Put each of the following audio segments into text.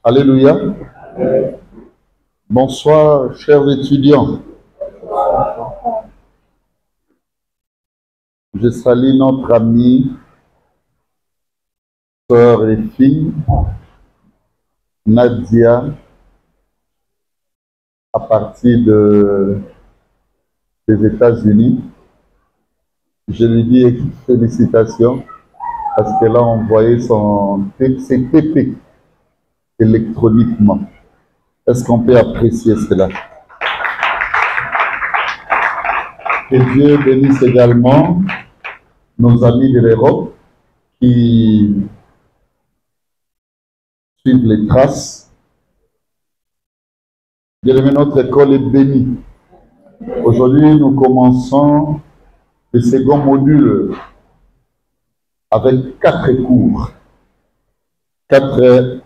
Alléluia. Bonsoir, chers étudiants. Je salue notre amie, sœur et fille, Nadia, à partir des États-Unis. Je lui dis félicitations parce qu'elle a envoyé ses TP électroniquement. Est-ce qu'on peut apprécier cela? Que Dieu bénisse également nos amis de l'Europe qui suivent les traces. Bien-aimé, notre école est bénie. Aujourd'hui, nous commençons le second module avec 4 cours. 4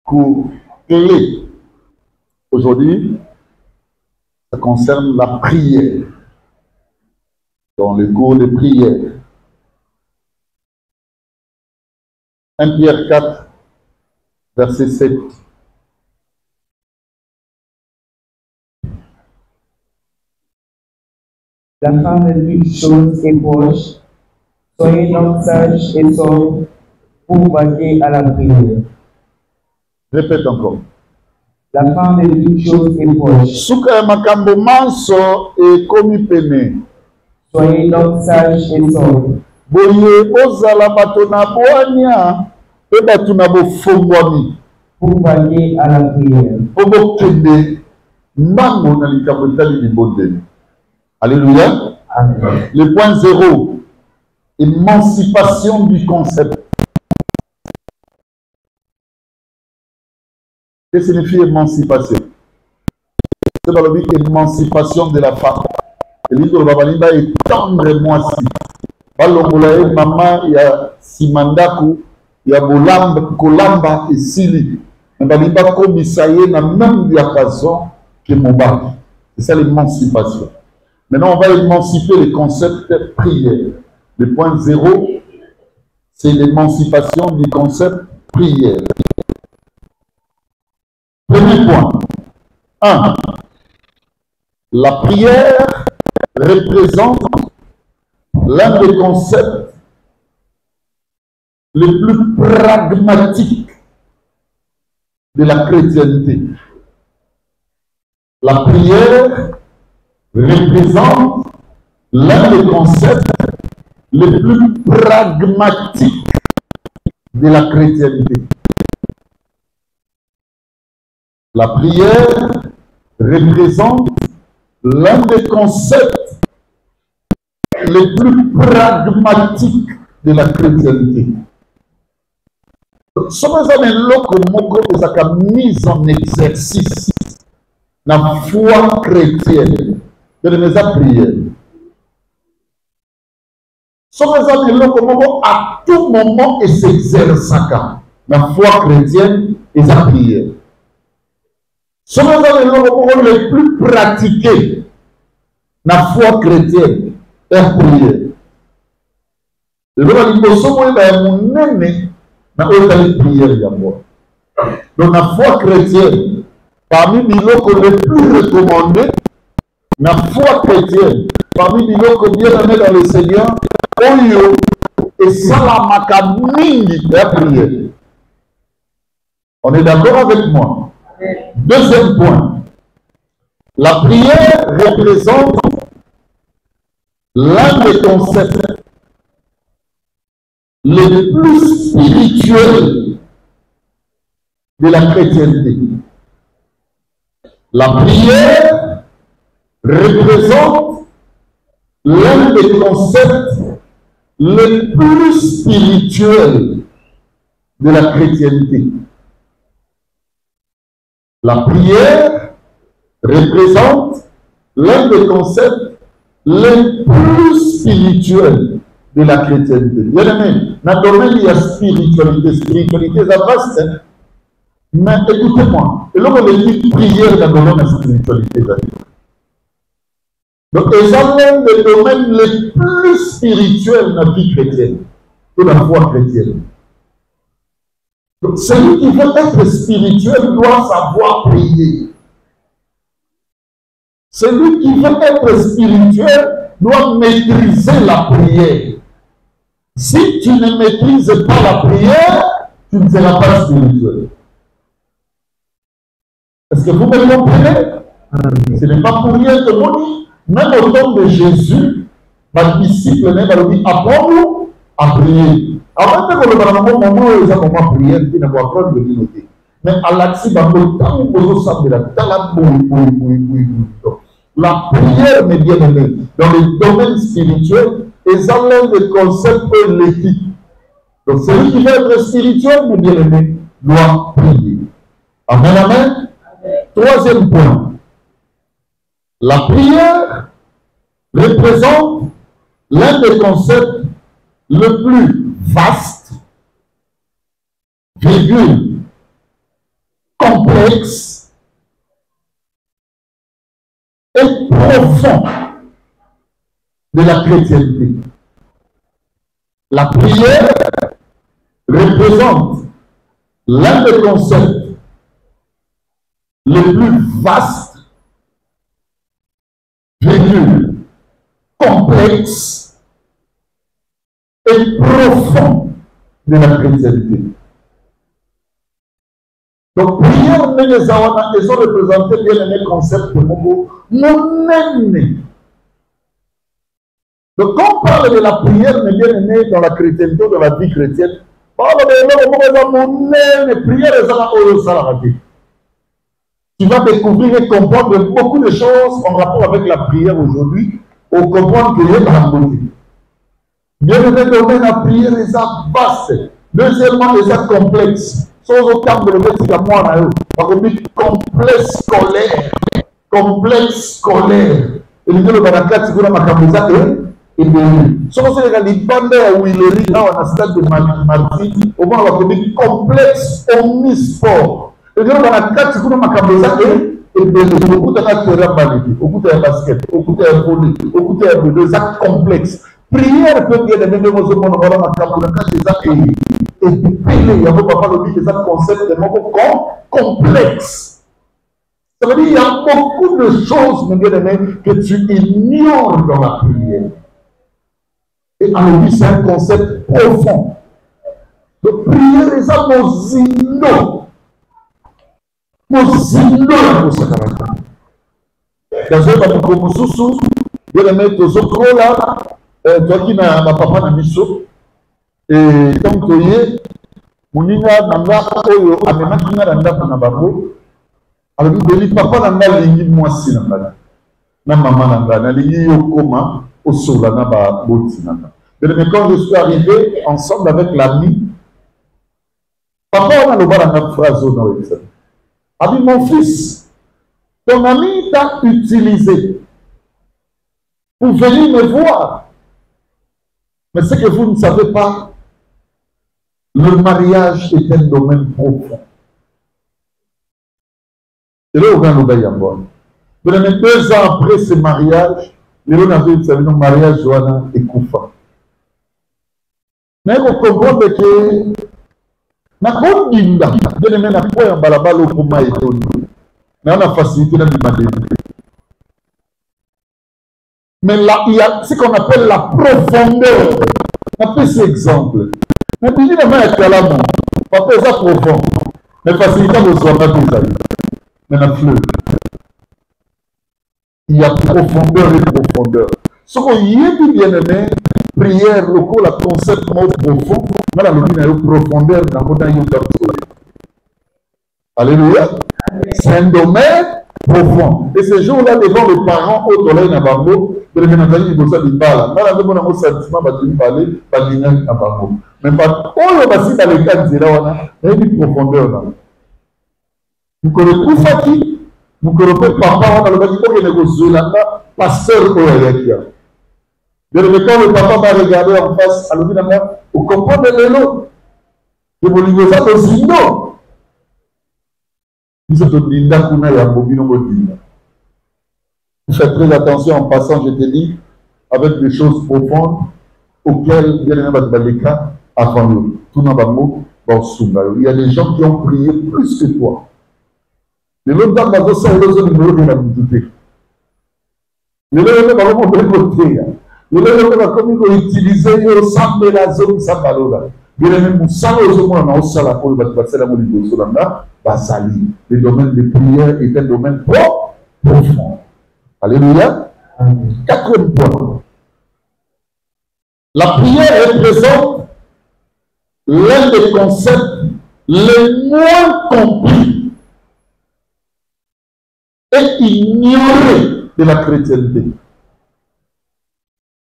cours clés. Aujourd'hui, ça concerne la prière. Dans le cours de prière. 1 Pierre 4, verset 7. La fin de toute chose est proche. Soyez donc sages et sobres pour vaquer à la prière. Répète encore. La fin de toute chose est proche. Suka makambo manso et komi pene. Soyez donc sages et sobres. Boye ozala bato na boanya e bato na bofongwami. Pour vaquer à la prière. Obo kende mbango na likambo etali libondeli. Alléluia. Amen. Le point 0, émancipation du concept. Qu'est-ce que signifie émancipation? C'est par le but émancipation de la femme. Et l'idole Babalimba est tendre-moi si. Balongolae maman, il y a Simandaku, il y a Kolamba et Sili. Mais Balimba komisaye na même diapason que Mobali. C'est ça l'émancipation. Maintenant, on va émanciper le concept prière. Le point 0, c'est l'émancipation du concept prière. Premier point. 1. La prière représente l'un des concepts les plus pragmatiques de la chrétienté. La prière représente l'un des concepts les plus pragmatiques de la chrétienté. La prière représente l'un des concepts les plus pragmatiques de la chrétienté. Sommes mise en exercice la foi chrétienne de la prière. À tout moment et s'exerce la foi chrétienne et la prière. Sommes les plus pratiqués la foi chrétienne et la prière. Donc la foi chrétienne, parmi les locaux les plus recommandés, la foi chrétienne, parmi les locaux bien aimés dans le Seigneur, Oyo et Salamaka Mingi de la prière. On est d'accord avec moi? Deuxième point. La prière représente l'un des concepts les plus spirituels de la chrétienté. La prière représente l'un des concepts les plus spirituels de la chrétienté. La prière représente l'un des concepts les plus spirituels de la chrétienté. Bien aimé, dans le domaine il y a spiritualité. Spiritualité, ça vaste. Mais écoutez-moi, et là on dit prière dans le domaine de la spiritualité. Donc, c'est l'un des domaines les plus spirituels de la vie chrétienne, de la foi chrétienne. Donc, celui qui veut être spirituel doit savoir prier. Celui qui veut être spirituel doit maîtriser la prière. Si tu ne maîtrises pas la prière, tu ne seras pas spirituel. Est-ce que vous me comprenez? Ce n'est pas pour rien que vous dites, même au temps de Jésus, les disciples dit, apprends-nous à prier. Avant que le moment où ils ont prié, ils n'ont pas apprendre de noter. Mais à l'action, dans le temps où vous savez la prière, mes bien-aimés, dans le domaine spirituel, ils ont l'un des concepts de l'équipe. Donc, celui qui veut être spirituel, mes bien-aimés, doit prier. Amen, amen. Troisième point. La prière représente l'un des concepts le plus vaste, virgule, complexe et profond de la chrétienté. La prière représente l'un des concepts le plus vaste, virgule, complexe et profond de la chrétienté. Donc, prière, les awana, ils ont représenté bien les concepts de mon aîné. Donc, quand on parle de la prière, mais bien aimé dans la chrétienté, dans la vie chrétienne, on parle de mon aîné, prière, tu vas découvrir et comprendre beaucoup de choses en rapport avec la prière aujourd'hui, au comprendre que Dieu est beauté. Bien aimé, domaine la prière est vaste. Deuxièmement, il est complexe. Sans aucun de le mettre à moi, complexe scolaire. Complexe scolaire. Et nous, le Barakat, c'est ma caméra et bien. Sans que les bandes où il est là, on a stade de Martin, au moins, on va dire complexe omnisport. Et donc, dans la carte, c'est ma caméra et bien. Beaucoup de terrain beaucoup de basket, beaucoup de volley, beaucoup de actes complexes. Prière peut bien aimer nos hommes, on va ma caméra, et il y a un papa le dit que ça concept est complexe. Ça veut dire qu'il y a beaucoup de choses, mon bien-aimé, que tu ignores dans la prière. Et alors, c'est un concept profond. Donc, prière, c'est ça, nos zino. Nos zino, pour ce caractère. Dans un moment comme Soussou, bien-aimé, tous autres là, toi qui n'as pas papa dans l'issue, et donc, tu es, Moninga, Nanga, Oyo, Amena, Kinga, Nanda, Panababo, alors, il papa Nanga, Lingi, moi, si, Nanga, na maman, Nanga, na Lingi, Yokoma, au Sola, Naba, Boti, Nanga. Mais quand je suis arrivé ensemble avec l'ami, papa, on a le bar en phrase dans le texte. A dit, mon fils, ton ami t'a utilisé pour venir me voir. Mais ce que vous ne savez pas, le mariage est un domaine profond. Et là, on a l'obéi à moi. Mais 2 ans après ce mariage, les gens avaient dit que le mariage Johanna et Koufa. Mais vous comprenez que na kondinda, bien aimé, na quoi en balabalo pour ma étonne. Mais on a facilité dans l'humanité. Mais là, il y a ce qu'on appelle la profondeur. On appelle cet exemple. Mais puis, il y a un calamon. On appelle ça profond. Mais facilité, vous ne soyez pas des amis. Mais la fleur. Il y a profondeur et profondeur. Ce qu'on y est bien aimé, prière, le concept profond, mais la profondeur dans le monde. Alléluia. C'est un domaine profond. Et ce jour-là, devant les parents, au soleil, na bango, de l'éménagement, il faut ça, il parle. Mais là, on a un sentiment, il parle, pas de na bango. Mais pas, oh, le bassin dans les cas, c'est là, on a une profondeur là. Vous connaissez tout ça qui, vous connaissez papa, on a le bassin, il négocie là, pasteur, quand le papa va regarder en face, alors évidemment, vous comprenez l'eau. Et vous lui dites, aussi non. Vous faites très attention en passant, je te dis, avec des choses profondes auxquelles bien aimé Balika avant nous. Tout n'a pas mot, Il y a des gens qui ont prié plus que toi. Les autres dames, elles ont ça, elles ont numéro de la bouteille. Les autres dames, elles ont côté. Les autres dames, comme ils ont utilisé, ils ont semblé la zone, ça va là. Bien même, ça, ils ont dit, on a la pour le passer la molécule sur la basali. Le domaine de prière est un domaine profond. Alléluia. Quatrième point. La prière représente l'un des concepts les moins compris et ignorés de la chrétienté.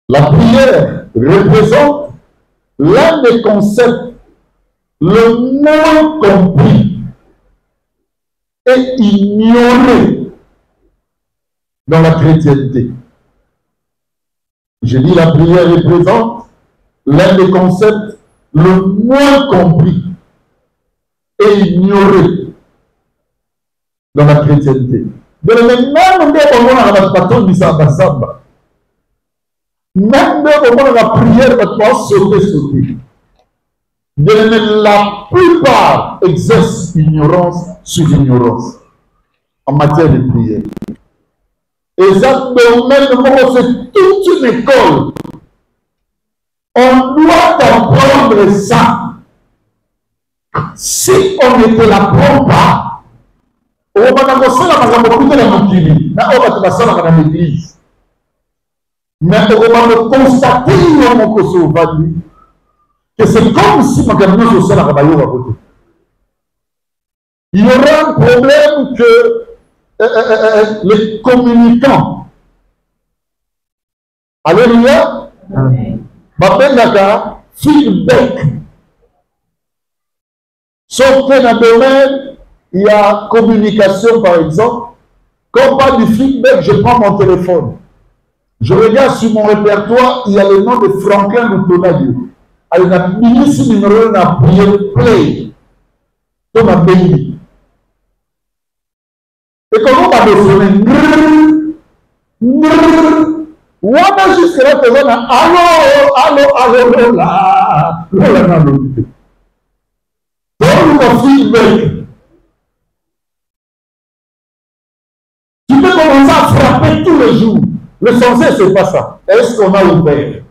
La prière représente l'un des concepts le moins compris et ignoré dans la chrétienté. Je dis la prière représente l'un des concepts le moins compris et ignoré dans la chrétienté. De même, même la prière va pouvoir sauter. De la plupart exercent ignorance sur ignorance en matière de prière. Exactement, c'est toute une école. On doit apprendre ça. Si on ne te l'apprend pas, on va l'église. Mais on va constater que c'est comme si ma camion social à côté. Il y aura un problème que les communicants. Alléluia. Babendaka, feedback. Sauf que dans le domaine, il y a communication par exemple. Quand on parle du feedback, je prends mon téléphone. Je regarde sur mon répertoire, il y a le nom de Franklin Lutonadio. Il y a un ministre numéro 1 à prier play. Comme un pays. Et comment on va sonner? On a jusqu'à là, allô, là. Donne-nous un feedback. Tu peux commencer à frapper tous les jours. L'essentiel, ce n'est pas ça. Est-ce qu'on a ouvert?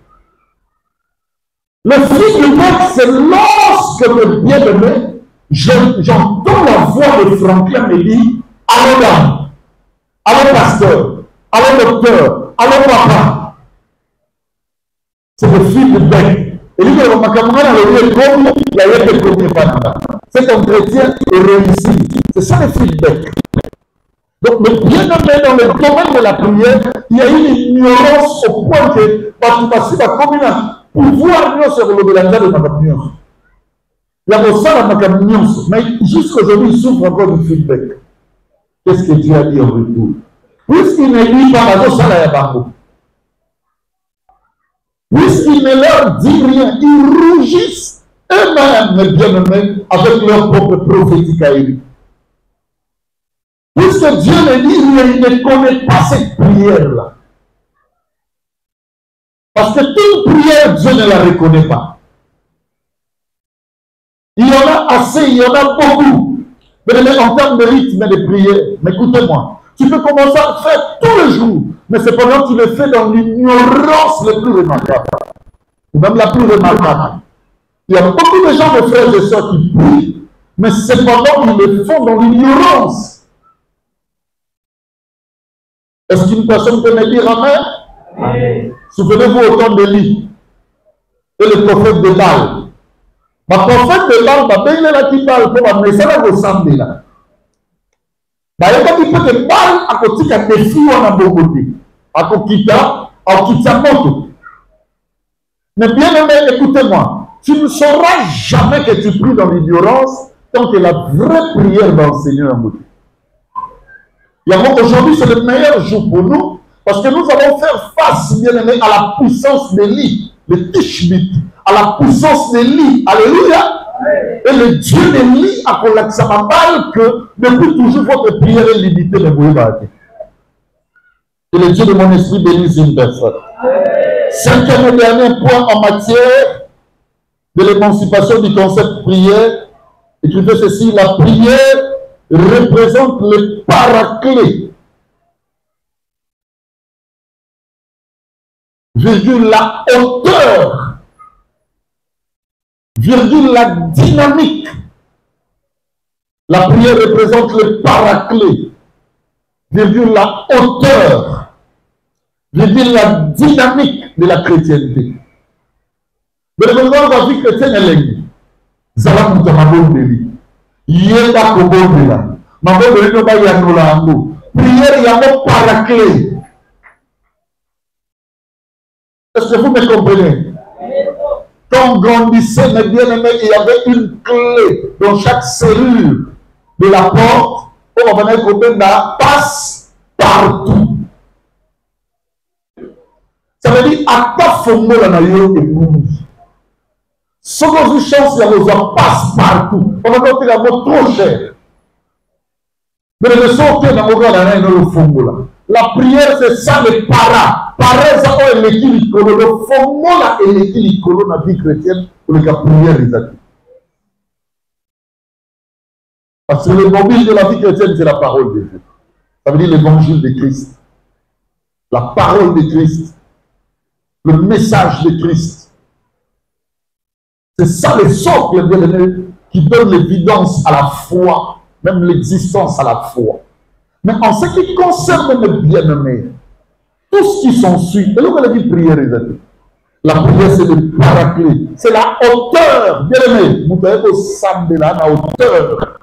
Le feedback, c'est lorsque le bien-aimé, j'entends la voix de Franklin me dit, allô dame, allô pasteur, allô docteur, allô papa. C'est le feedback. Et lui, cet entretien est réussi. C'est ça le feedback. Donc, le bien-aimé dans le domaine de la prière, il y a une ignorance au point que, parce que la commune, pouvoir nous sur le delà de ma camion. La bossa de ma camion, mais jusqu'aujourd'hui, il souffre encore du feedback. Qu'est-ce que Dieu a dit en retour? Puisqu'il ne lit pas la bossa de Bango, puisqu'il ne leur dit rien, ils rougissent eux-mêmes, mes bien-aimés, avec leur propre prophétique à eux. Puisque Dieu ne dit rien, il ne connaît pas cette prière-là. Parce que toute prière, Dieu ne la reconnaît pas. Il y en a assez, il y en a beaucoup. Mais en termes de rythme de prière, mais écoutez-moi, tu peux commencer à faire tous les jours, mais cependant tu le fais dans l'ignorance la plus remarquable. Ou même la plus remarquable. Il y a beaucoup de gens, de frères et sœurs, qui prient, mais cependant ils le font dans l'ignorance. Est-ce qu'une personne peut me dire amen? Oui. Souvenez-vous au temps d'Élie et le prophète de Baal. Le prophète de Baal, il est là qui parle pour amener ça là au samedi là. Il y a pas dit que Baal a côté un défi ou un beau côté. À Kokita moto. Mais bien aimé, écoutez-moi, tu ne sauras jamais que tu pries dans l'ignorance tant que la vraie prière va enseigner un mot. Aujourd'hui, c'est le meilleur jour pour nous parce que nous allons faire face, bien aimé, à la puissance d'Élie, le Tishbit, à la puissance d'Élie. Alléluia. Et le Dieu d'Élie a collapsé ma balle que depuis toujours votre prière est limitée de Bouébadi. Et le Dieu de mon esprit bénisse une personne. Cinquième et dernier point en matière de l'émancipation du concept prière, écrivez ceci, la prière représente le paraclet, virgule la hauteur, virgule la dynamique. La prière représente le paraclet, virgule la hauteur, virgule la dynamique de la chrétienté. Mais le monde la vie chrétienne est l'aigle. Zala muta mabondeli. Yenda kobondela. Mabondeli no ba yanola ango. Prière yango paraclet. Est-ce que vous me comprenez? Quand on grandissait, mes bien-aimés, il y avait une clé dans chaque cellule de la porte. On va venir côté là, passe partout. Ça veut dire, à ta fongo la nayo et bouge. Ce que vous chance, il y a besoin passe partout. On va dire la mot trop cher. Mais le son que dans le fongo là. La prière, c'est ça le para. Para, ça est l'équilibre. Le fongo là est l'équilibre dans la vie chrétienne pour la prière les amis. Parce que le mobile de la vie chrétienne, c'est la parole de Dieu. Ça veut dire l'évangile de Christ. La parole de Christ. Le message de Christ. C'est ça le socle, bien-aimé, qui donne l'évidence à la foi, même l'existence à la foi. Mais en ce qui concerne mes bien-aimés, tout ce qui s'ensuit, et là on a dit prière, les amis. La prière, c'est le paraclet, c'est la hauteur, bien-aimé. Vous voyez au samedi là, la hauteur.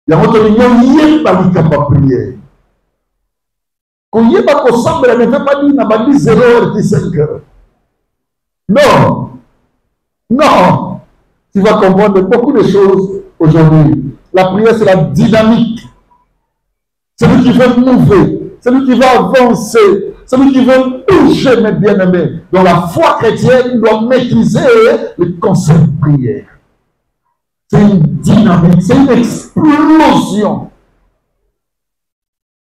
Il y a votre ligne, il n'y a pas de prière. Quand il n'y a pas de samedi, il ne fait pas dire, il n'y a pas dit 0h15. Non, non, tu vas comprendre beaucoup de choses aujourd'hui. La prière, c'est la dynamique. Celui qui veut mouver, celui qui veut avancer, celui qui veut toucher mes bien-aimés. Dans la foi chrétienne, doit maîtriser le concept de prière. C'est une dynamique, c'est une explosion.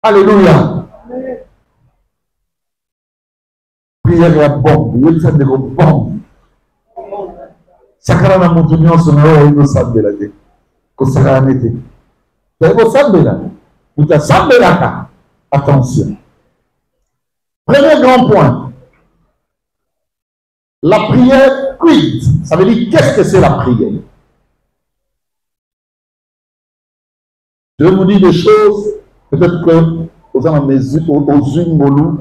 Alléluia. Prière est bombe, il y a des bombes. Sakara na mutu nyonso na oyo inosambela te kosakala nete toyei kosambela mutu asambelaka. Attention, premier grand point, la prière quid, ça veut dire qu'est-ce que c'est la prière. Je vais vous dire des choses peut-être que aux ingolou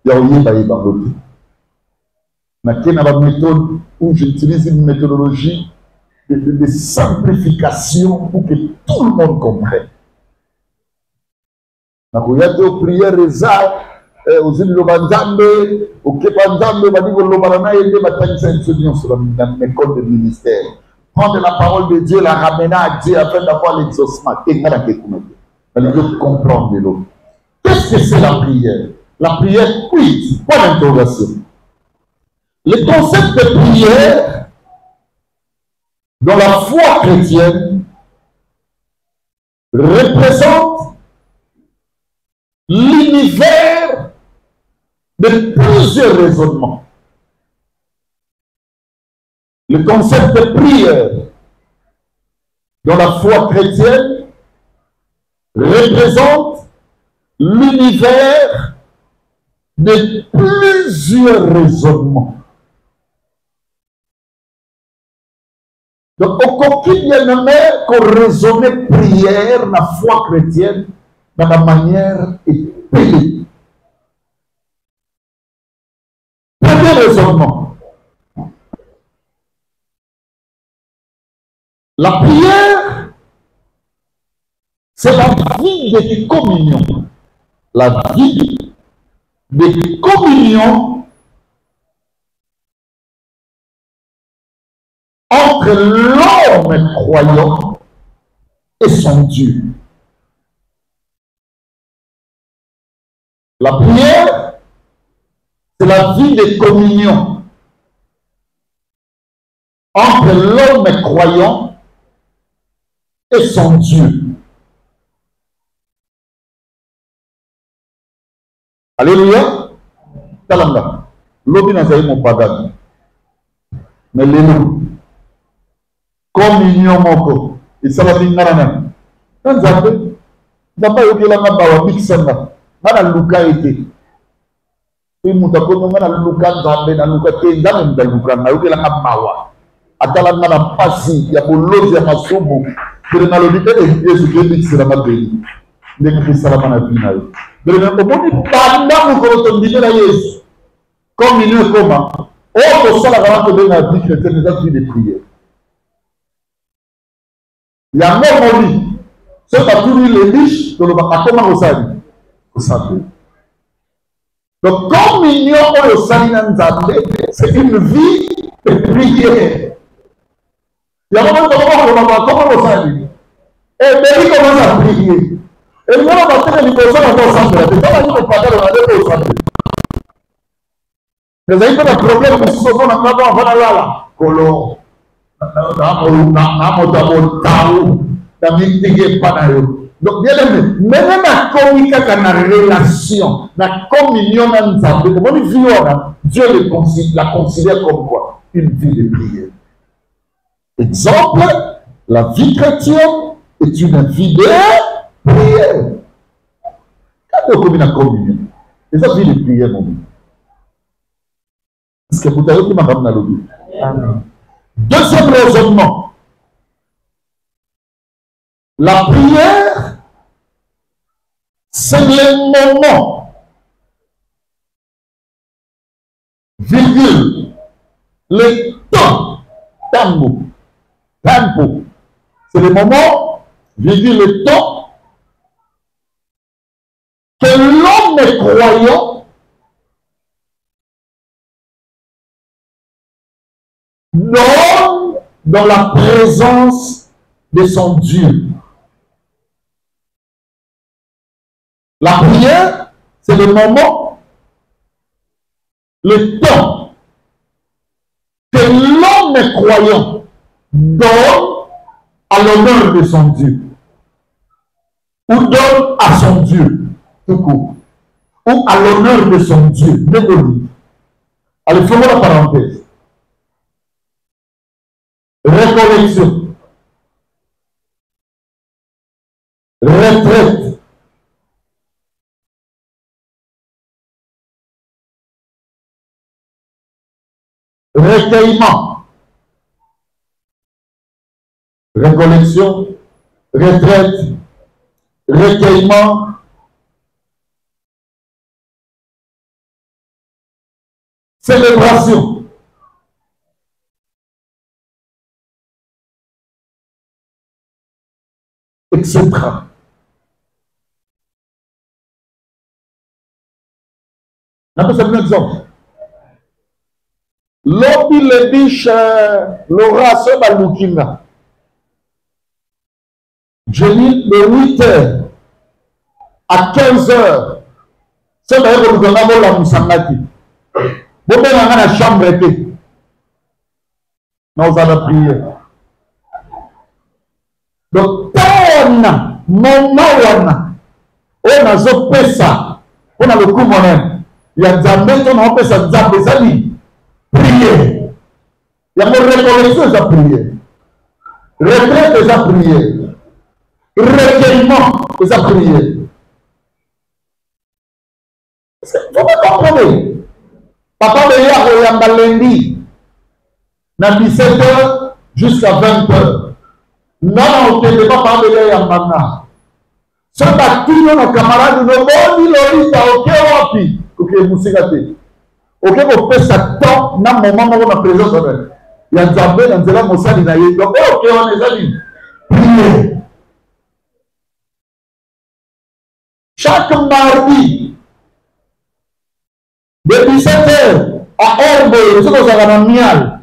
il y a oyeba yebango. Mais il y a une méthode où j'utilise une méthodologie de simplification pour que tout le monde comprenne. Il y a des prières, aux îles de Banzambe, au Kepanzambe, dans l'école de ministère. Prendre la parole de Dieu, la ramener à Dieu afin d'avoir l'exaucement. Et comprendre l'autre. Qu'est-ce que c'est la prière? La prière, oui, point d'interrogation. Le concept de prière dans la foi chrétienne représente l'univers de plusieurs raisonnements. Le concept de prière dans la foi chrétienne représente l'univers de plusieurs raisonnements. Donc, au quotidien, qu'on raisonne prière, la foi chrétienne, dans la manière épelée. Premier raisonnement. La prière, c'est la vie de communion. La vie de communion entre l'homme croyant et son Dieu. La prière, c'est la vie de communion entre l'homme croyant et son Dieu. Alléluia. Talanga. L'obéissance est mon pardon. Mais lelo, communion moko, et ça va venir là. Quand Zambé, Zambé yoke la nga bawa mixanga, nga na luka ete. Puis mutakono nga na luka Zambé na luka te, Zambé mda luka nga yoke la nga bawa. Atala nga na pasi ya bolozi ya masubu, kere na lobite de Yesu ke mixera mabeli. Ndenge ke salama na bina yo. Bele na komoni banda mukoro tondine na Yesu. Communion comment? Oh, pour ça, la grande de la vie chrétienne, les actes de prière. Il y a un mot, c'est pas tous les riches, que l'on va comment au salut. Au salut. Donc, communion au salut, c'est une vie de prière. Il y a un moment comment au salut. Et Béli commence à prier. Et nous, on va faire des personnes au salut. Et quand on va parler au salut. Mais il y a un problème que si on a un là, Kolo, donc, bien aimé, même la communication, la relation, la communion, Dieu la considère comme quoi? Une vie de prière. Exemple, la vie chrétienne est une vie de prière. Quand on a communion, c'est une vie de prière, mon ami. Parce que vous avez dit, madame Nalobi. Deuxième raisonnement. La prière, c'est le moment, virgule, le temps, tempo. C'est le moment, virgule, le temps que l'homme est croyant dans la présence de son Dieu. La prière, c'est le moment, le temps que l'homme croyant donne à l'honneur de son Dieu, ou donne à son Dieu, tout court, ou à l'honneur de son Dieu. Allez, faisons la parenthèse. Récollection, retraite, recueillement, récollection, retraite, recueillement, célébration. Etc. On appelle ça un exemple. L'homme le biche, Laura Sobaloukinga. Je dis de 8h à 15h. C'est d'ailleurs que nous avons la Moussangati. Vous avez la chambre été. Nous allons prier. Donc, moment on a zopesa, on a le coup monnaie. Il y a Zambé, on a pesa Zambé, ça dit prier. Il y a mon récollection, ça prier. Retraite, ça prier. Recueillement, ça prier. Vous me comprenez? Papa de Yamba lundi, dans 17h jusqu'à 20h. Non, on ne peut pas parler à Yamba. Ce bâtiment, nos camarades, nos bons, ils ont ok, wapi. Ok, vous savez. Ok, vous faites ça tant, dans le moment où on a présence avec. Il y a Zambé, dans le moment où on a dit, donc, ok, on est allé. Priez. Chaque mardi, de 17h à Herbe, ce que vous avez en miel.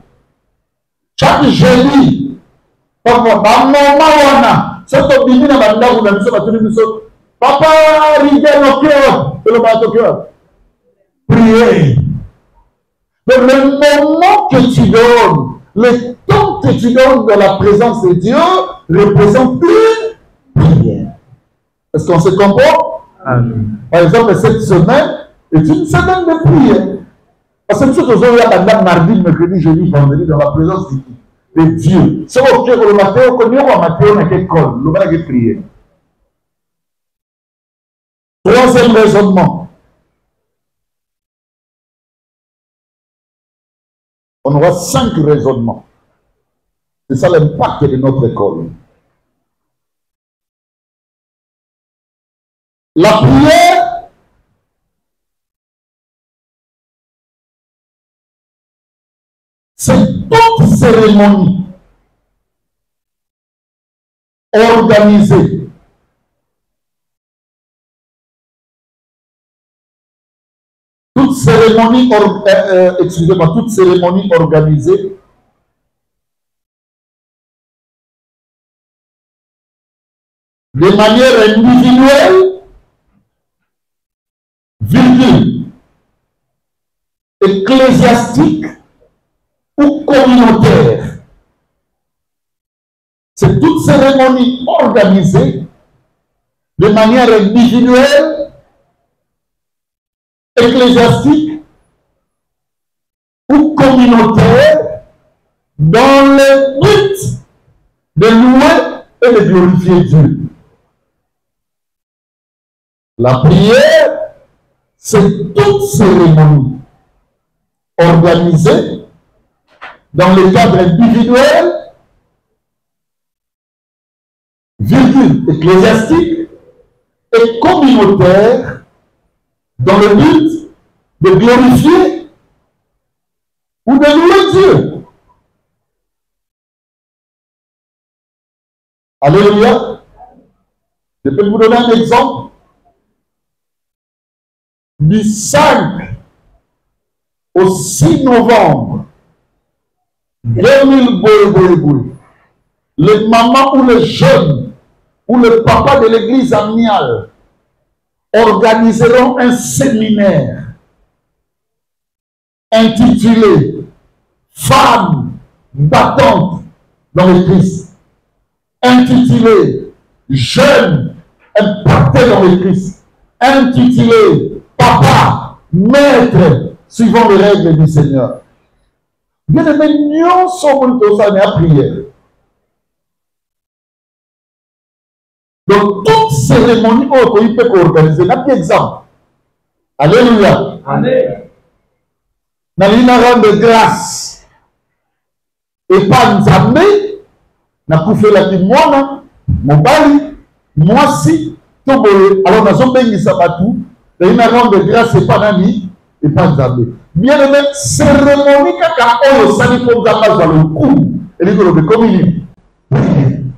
Chaque jeudi, papa, priez. Donc le moment que tu donnes, le temps que tu donnes dans la présence de Dieu représente une prière. Est-ce qu'on se comprend? Amen. Par exemple, cette semaine est une semaine de prière. Parce que nous sommes là, mardi, mercredi, jeudi, vendredi, dans la présence de Dieu. Si on fait le matin, on connaît au matin, on a quelque chose, on a quelque prière. Troisième raisonnement. On aura 5 raisonnements. C'est ça l'impact de notre école. La prière, c'est toute cérémonie organisée toute cérémonie organisée de manière individuelle, virgule, ecclésiastique ou communautaire. C'est toute cérémonie organisée de manière individuelle, ecclésiastique ou communautaire dans le but de louer et de glorifier Dieu. La prière, c'est toute cérémonie organisée dans le cadre individuel, virgule, ecclésiastique et communautaire dans le but de glorifier ou de louer Dieu. Alléluia. Je peux vous donner un exemple. Du 5 au 6 novembre 2000, les mamans ou les jeunes ou le papa de l'église amiale organiseront un séminaire intitulé Femmes battantes dans le Christ, intitulé Jeunes impactés dans le Christ, intitulé Papa, maître, suivant les règles du Seigneur. Bien aimé, nous sommes tous en prière. Donc, toute cérémonie qu'on peut organiser, n'a pas exemple. Alléluia. Amen. Dans l'inarant de grâce, et pas Nzambe, n'a pas fait la timona, mon bali, moi si, tout beau. Alors, nous sommes bénis à tout. Et une arme de grâce, c'est pas Nani et pas Nzambe. Bien aimé, cérémonie kaka oyo sali pour Nzambe dans le coup. Et les gros de communion. Il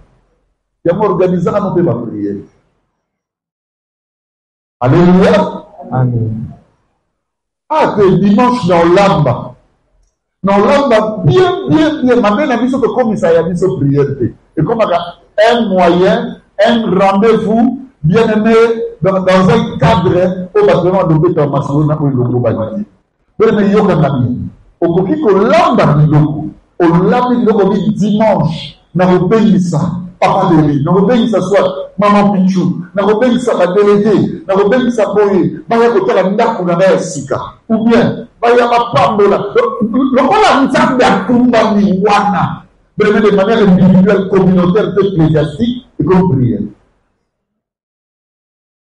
y a organisé à monter la prière. Alléluia. Amen. Ah, que dimanche dans l'amba. Dans l'amba, bien. Ma mère a mis ce que comme ça, il a mis ce prière. Et comme un moyen, un rendez-vous, bien aimé, dans un cadre au bâtiment de Béton Massouna ou le Gobani. Mais il y a un ami. Au coquille qu'on l'a mis au l'a dimanche, dans le pays ça, papa de lui, dans le pays ça soit maman Pichou, dans le pays ça va déléguer, dans le pays ça boyer, dans le côté la ndaku na ba sika, ou bien, va y avoir pambola. Le rôle à Nzambe à Kumba Miwana, de manière individuelle, communautaire, ecclésiastique et comme prière.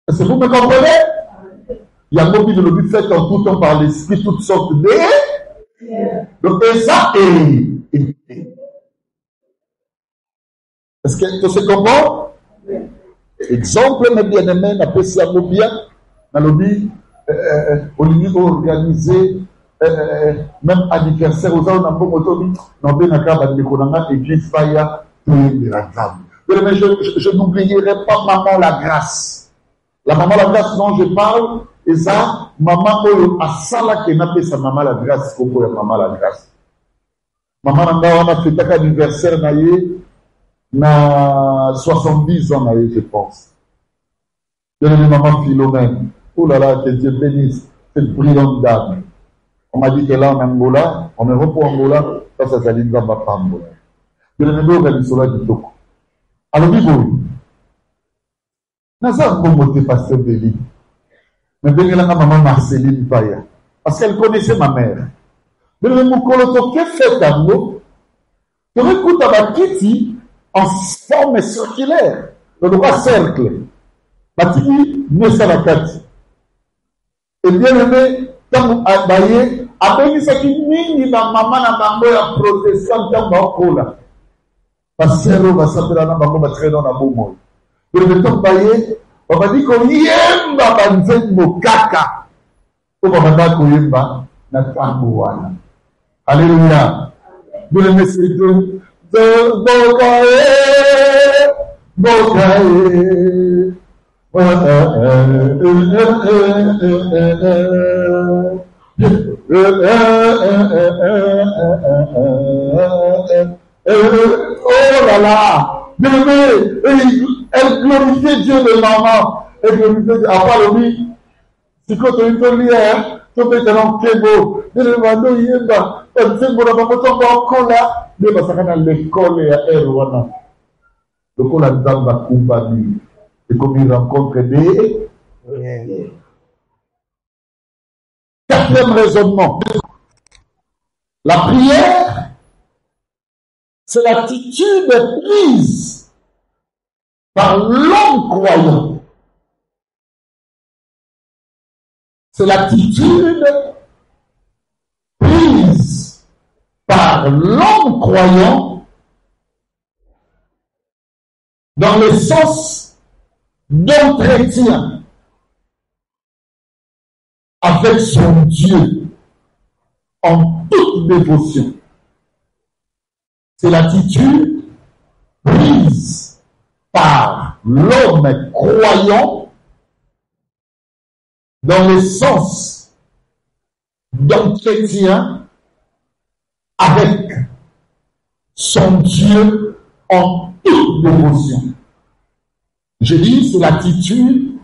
Est-ce que vous me comprenez? Il y a un mot de l'objet fait en tout temps par l'esprit, toutes sortes de... Donc, et ça est... Est-ce que tu se comprends? Exemple, mes bien-aimés, n'a pas si à mot bien, dans l'objet, au niveau organisé, même anniversaire aux gens, on a beaucoup d'autres, on a bien un cas de l'église Faya, mais je n'oublierai pas maman la grâce. La maman la grâce dont je parle, et ça, maman a sala qui n'a pas sa maman la grâce, comme pour la maman la grâce. Maman on a fait un anniversaire na 70 ans je pense. Bien aimé maman Philomène. Oh là là, que Dieu bénisse cette brillante dame. On m'a dit qu'elle est en Angola, on est repos en Angola, ça s'allie dans ma femme. Bien aimé organiser du toko. Alors Bibo. Naza Ngomote pasteur Béli. Mais bien là maman Marceline Paya. Parce qu'elle connaissait ma mère. Mais le Mukoloto, que fait Tango? Tu écoutes à ma Kitty en forme circulaire. Le droit cercle. Matiki, ne savakati. Et bien aimé, tant abaye, après ça qui mingi na maman na bango ya protestant tant bakola. Pasero basapela na bango batreno na bomo. Et le temps baye, on va dire qu'on yemba banzembo kaka. On va dire qu'on yemba na tango wana. Alléluia. Nous le messieurs de Bokae. Oh là là, elle glorifiait Dieu de maman. Elle glorifiait Dieu. Après le oui, si quand tu es lié, tu es dans le kebo. Tu es dans le yéba. Tu es dans là. Tu es dans l'école et à Erwana. Donc on a dans la compagnie. Et comme il rencontre des... Quatrième raisonnement. La prière, c'est l'attitude prise par l'homme croyant. C'est l'attitude prise par l'homme croyant dans le sens d'entretien avec son Dieu en toute dévotion. C'est l'attitude prise par l'homme croyant dans le sens d'entretien avec son Dieu en toute dévotion. Je dis, c'est l'attitude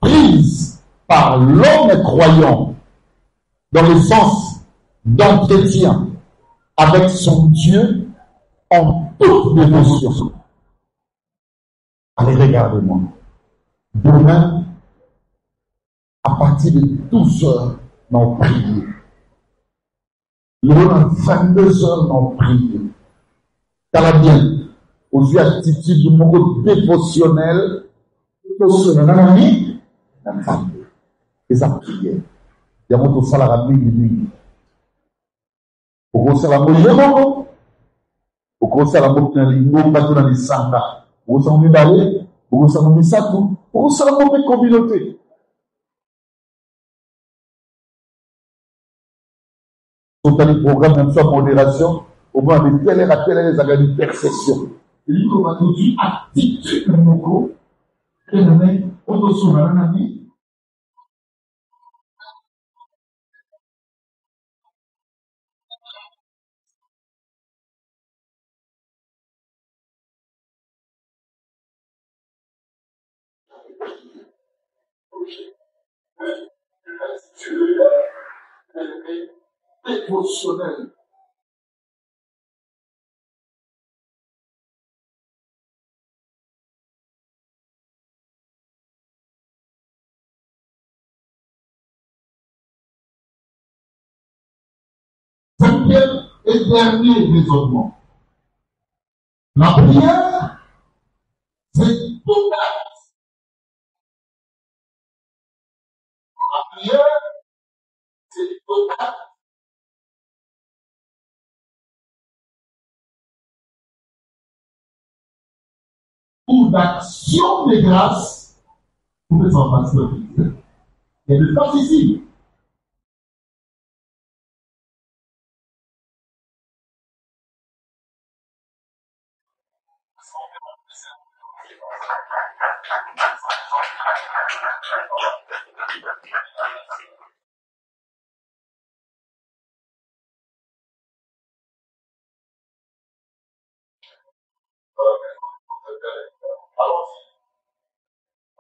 prise par l'homme croyant dans le sens d'entretien avec son Dieu en toute dévotion. Allez, regardez-moi. Demain, à partir de 12 heures, nous prions. Le 22 heures, nous prions. T'as bien. Aux yeux attitude du monde dévotionnel, et ça prière. Il y a mon salaire mingi. Au gros salaire mingi, au gros salaire mingi, pas tout dans les sanga. Au gros salaire mingi, au gros salaire mingi, au gros salaire mingi communauté. Sont dans les programmes même soit modération, au moins avec telle heure à telle heure, les une perception. Et lui, on va nous dire attitude de mon que le mec, on doit se faire un ami. Dévotionnel. Cinquième et dernier raisonnement. La prière, c'est tout acte. La prière, c'est tout acte. Ou d'action de grâce, pour les enfants de Dieu. Et de grâce ici.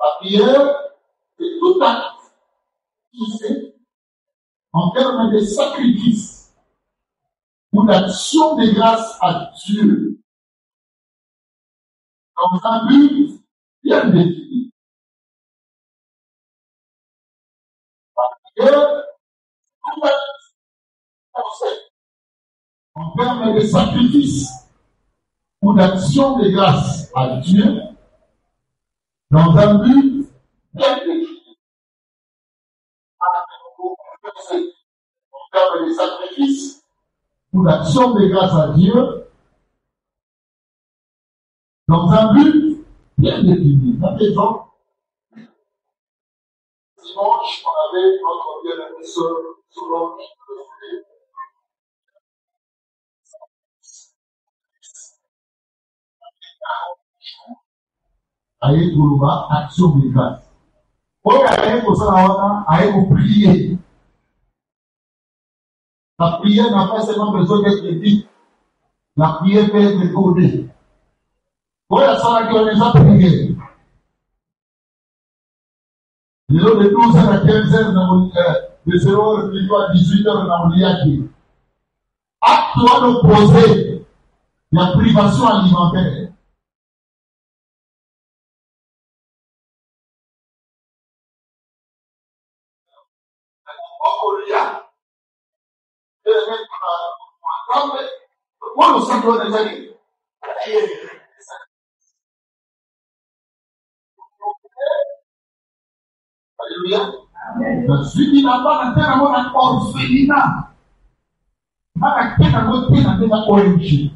La prière, c'est tout acte qui fait en termes de sacrifice ou d'action de grâce à Dieu dans un but bien défini. La prière En termes de sacrifice ou d'action de grâce à Dieu, dans un but bien défini. En termes de sacrifice ou d'action de grâce à Dieu, dans un but bien défini. Par exemple, dimanche, on avait notre bien-aimée sœur Solange aye koloba action de grâce. Oyo aye kosala wana aye koprier. La prière n'a pas seulement besoin d'être dite. La prière peut être codée. Oyo asalaki wana eza prière. Lelo de 12h à 15h de 0h à 18h na moliaki. Acte wana opposé la privation alimentaire. Alléluia. Je suis dit là-bas, la terre a un orphelinat. La terre a un ONG.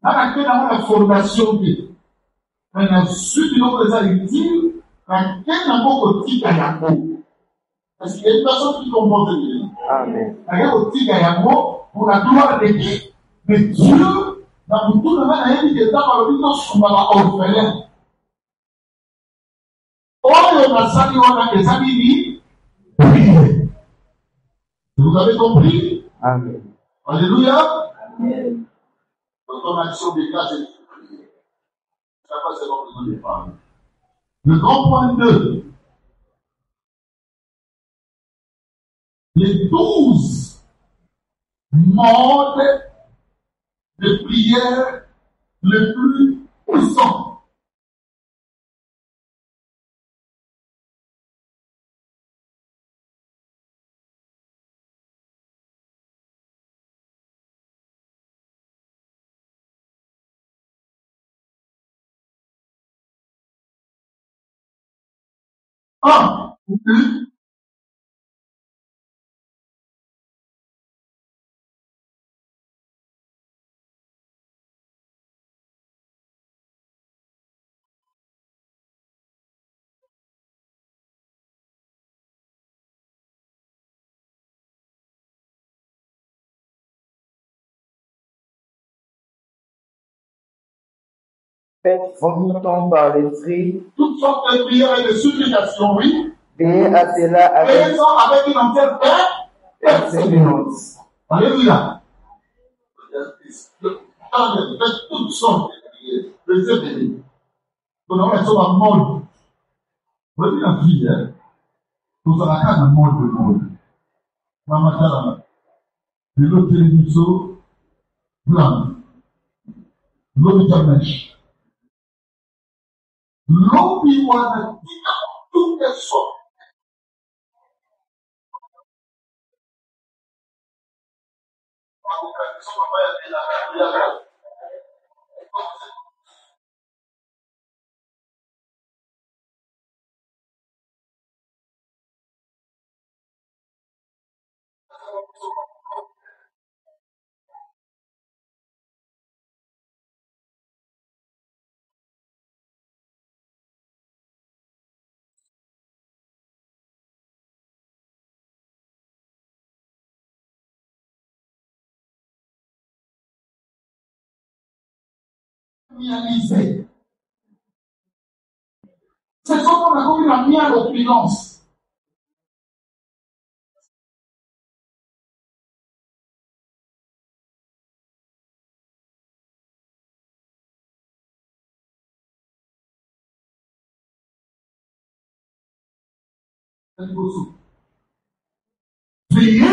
La terre a une fondation. Mais la suite de nos utile, la terre a un petit Yango. Parce qu'il y a une personne qui comprend bien. Amen. Il y a un petit Yango pour la gloire de Dieu. Mais Dieu, dans tout le monde, il y a des gens qui sont orphelins. Oyo nasali wana ezali prière. Vous avez compris? Amen. Alléluia. Amen. Notre action de grâce est prière. Ça va seulement besoin de parler. Le grand point 2. Les 12 modes de prière les plus puissants. Un, Faites votre temps par l'esprit. toutes sortes de prières et de supplications, oui. Veillez à cela avec une entière persévérance. Alléluia. Faites toutes sortes de prières. Les bénis. Donc, on est sur un mode. Vous voyez la prière. Nous avons un mode de mode. Maman Tarana. De l'autre télévision, blanc. L'autre mèche. L'obi-wan dit toutes les sortes. Réalisé. C'est ce qu'on a connu la mienne d'opulence. Priez.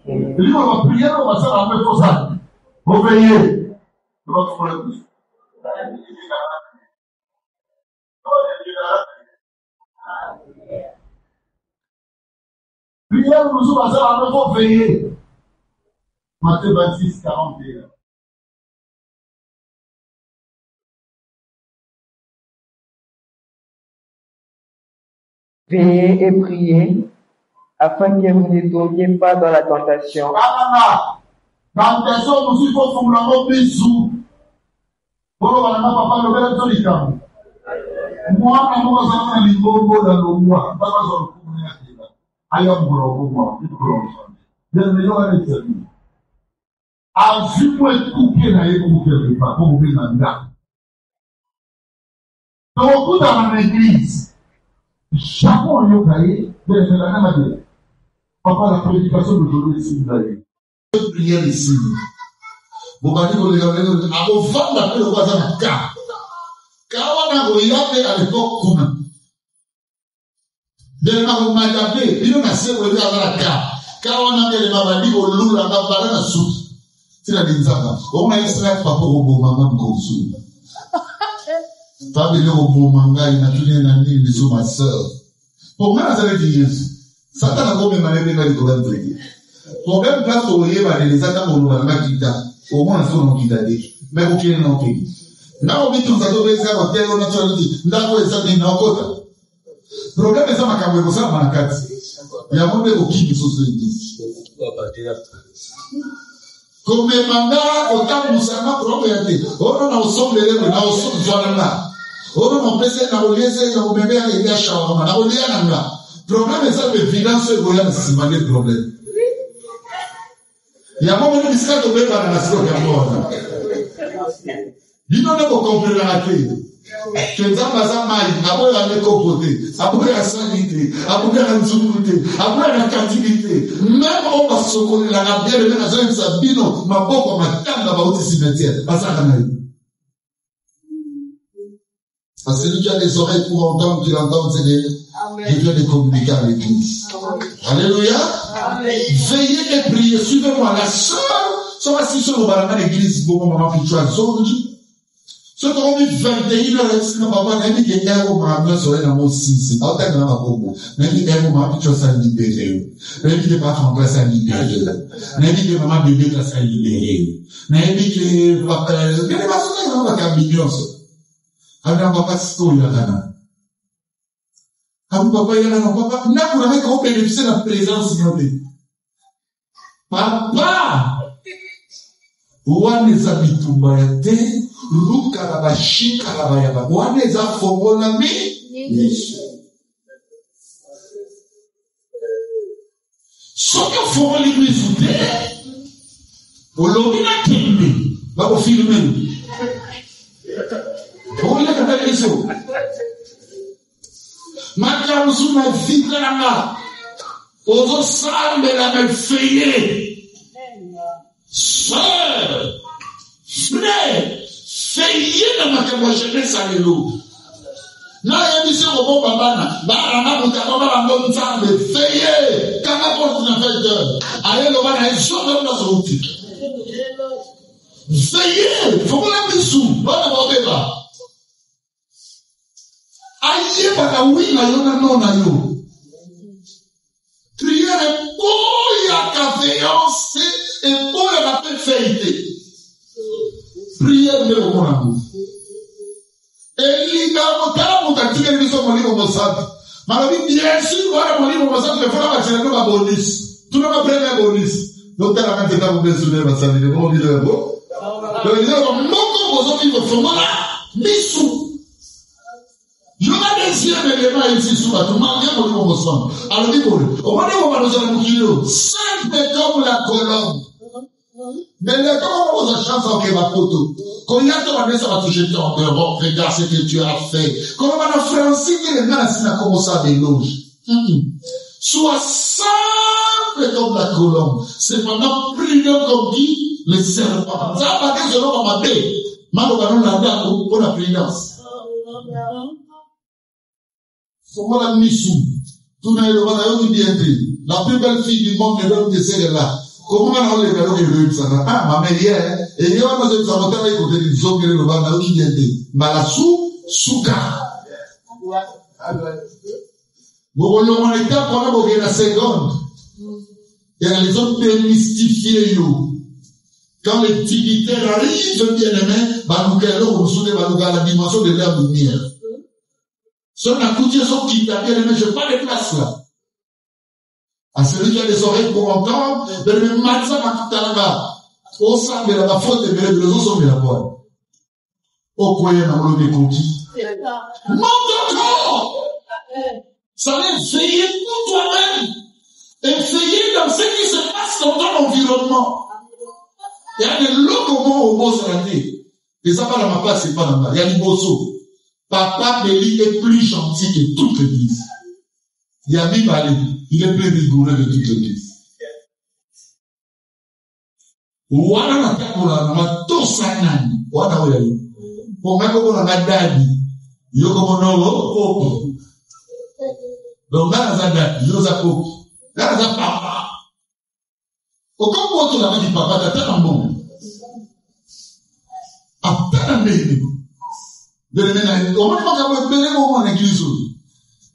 Et lui, on va prier, on va faire la même chose. Vous veillez. Votre frère. Prière nous sommes à nouveau veiller. Matthieu 26, 41. Veillez et priez afin que vous ne tombiez pas dans la tentation. Tentation, nous faut faire un bisou. Pour le papa, le père de l'État. Moi, je suis un ligongo dans le bois. I am Boroboma. Then we know anything. As you went cooking, I am cooking, but moving and that. Donc, vous dans l'église, chaque fois on y est, c'est la même chose. Papa, la prédication d'aujourd'hui, c'est une année. Prière ici. Vous m'avez dit que les gens, avant d'appeler le voisin, car on a regardé à l'époque commun. Dès que vous m'avez appelé, il y a un assez regardé à la carte. Car on a des maladies au loup, la barre à soupe. C'est la dézaka. On a extrait papa au bon maman de Koussou. Pas de au bon manga, il a tué un ami, il est ma soeur. Pour moi, ça veut dire Satan a comme mané dans les domaines de pour même place au lieu de les attaques au Rwanda qui t'a, au moins, ils sont qui t'a dit. Mais aucun n'en fait. Là, on dit tout ça, on va faire un tel, on a dit, d'accord, ça dit, non, quoi. Problème, c'est ma caméra, c'est ma carte. Il y a un peu de qui sont sur l'église. Comme mandat, au temps où ça m'a propriété, on a ensemble les lèvres, on a ensemble sur là. On a empêché la religion, on a bébé à l'égard Shawarma, la religion là. Problème, c'est ça, le finance, c'est pas le problème. Il y a un moment où il s'est tombé par la nation qui est mort. Il n'en a pas compris la clé. Que nous avons besoin de après la mécopoté, après la sanité, après la nzumuté, après la captivité. Même on va se connaître la bien de la zone Sabino, ma boca, ma tante, ma haute cimetière. Pas ça qu'on a eu. À celui qui a des oreilles pour entendre, qu'il entende, c'est je viens de communiquer avec l'église. Alléluia. Veillez et priez. Suivez-moi. La sœur, ça va si sur le balcon de l'église, pour mon maman, puis tu as le son. Ce qu'on dit 21 heures, c'est que papa n'a dit qu'il y a un moment, mais sur un mot 6. C'est pas tant dans la boue. N'a dit qu'il y a un moment, puis tu as ça libéré. N'a dit que papa en classe a libéré. N'a dit que maman bébé classe a libéré. N'a dit que papa, bien les personnes, on va faire millions. Alors, papa, c'est tout, il y a un Abu papa yana na papa na kuna weka au bénéficier de la présence de Dieu. Papa wane za bitumba yate luka la bashika la bayaba wane za fongola mi Yesu. Soka fongola l'église de olobi na tembe ba ko filmer. On l'a fait les choses. Maintenant, nous sommes vibrants. Aux salles de la même feuillée. Sœur, frère, feuillée dans ma caméra jeunesse à l'élo. Là, il y a dit, c'est au bon papa, bah, on a un bon temps de feuillée. Quand on porte une affaire d'heure, allez, on va aller sur notre route. Feuillée, faut qu'on la mette sous, on va l'aborder là. Aïe, baka oui, na yo, na non, na yo. Prière est beau, à confiance, et beau, à la perfection. Prière de mon amour. Et il y a un cas où tu as dit que nous sommes au Mossad. Mais bien sûr, voilà, mon livre au Mossad, il faut la matière de ma bonus. Tout le monde prend un bonus. Donc, tu as la quantité de bonus sur le Mossad, il est bon, il est bon. Donc, il y a un mot qu'on vous offre, il faut là, bisous. Je vais deuxième élément ici sous la tour, malgré mon livre ensemble. Alors, dis-moi, au moment où on va nous aller boucler, 5 comme la colombe. Mais les gars, on a chance en la photo. Quand il y a ton année, ça va toucher ton cœur. Bon, regarde ce que tu as fait. Quand on va la Francine, les gars, là, a commencé à déloger. Sois simple comme la colombe. C'est maintenant prudent comme dit le serpent. Ça va pas dire selon ma paix. Mal au ballon, la date pour la prudence. Faut la mission. Tout le monde bien dit. La plus belle fille du monde, l'homme de celle-là. Comment on les ballons qui veulent ça? Ah, ma mère, et il y a un peu de sabotage avec côté du zone que le ballon qui vient dit. Malassou, souka. Bon, on était pendant la seconde. Et les autres démystifier yo. Quand les dignitaires arrivent, bien-aimés, Banoukelo, vous souvenez, Banouka, la dimension de leur lumière. Ceux qui ont sont qui bien-aimés, je n'ai pas de place là. À celui qui a des oreilles pour entendre, le matin, Makitalaba, au sein de la faute de les autres sont de la voix. Au coin, on a des coquilles. Montre-toi! Ça veut dire veiller pour toi-même. Et veiller dans ce qui se passe dans ton environnement. Il y a des locaux au beau santé. Et ça va dans ma place, c'est pas dans ma. Il y a du bosso. Papa Béli est plus gentil que toute l'église. Il y a Bibali, il est plus rigoureux que toute l'église. Voilà la takola, ma tosanani. Voilà où il y a eu. Pour moi, comme on a dadi, il y a comme on a eu. Donc là, on a dadi, il y a coco. Là, on a papa. Aucun point on avait dit papa, t'as tellement bon. À peine bébé. De l'éménage. Au moins, quand on a bébé, on a l'église.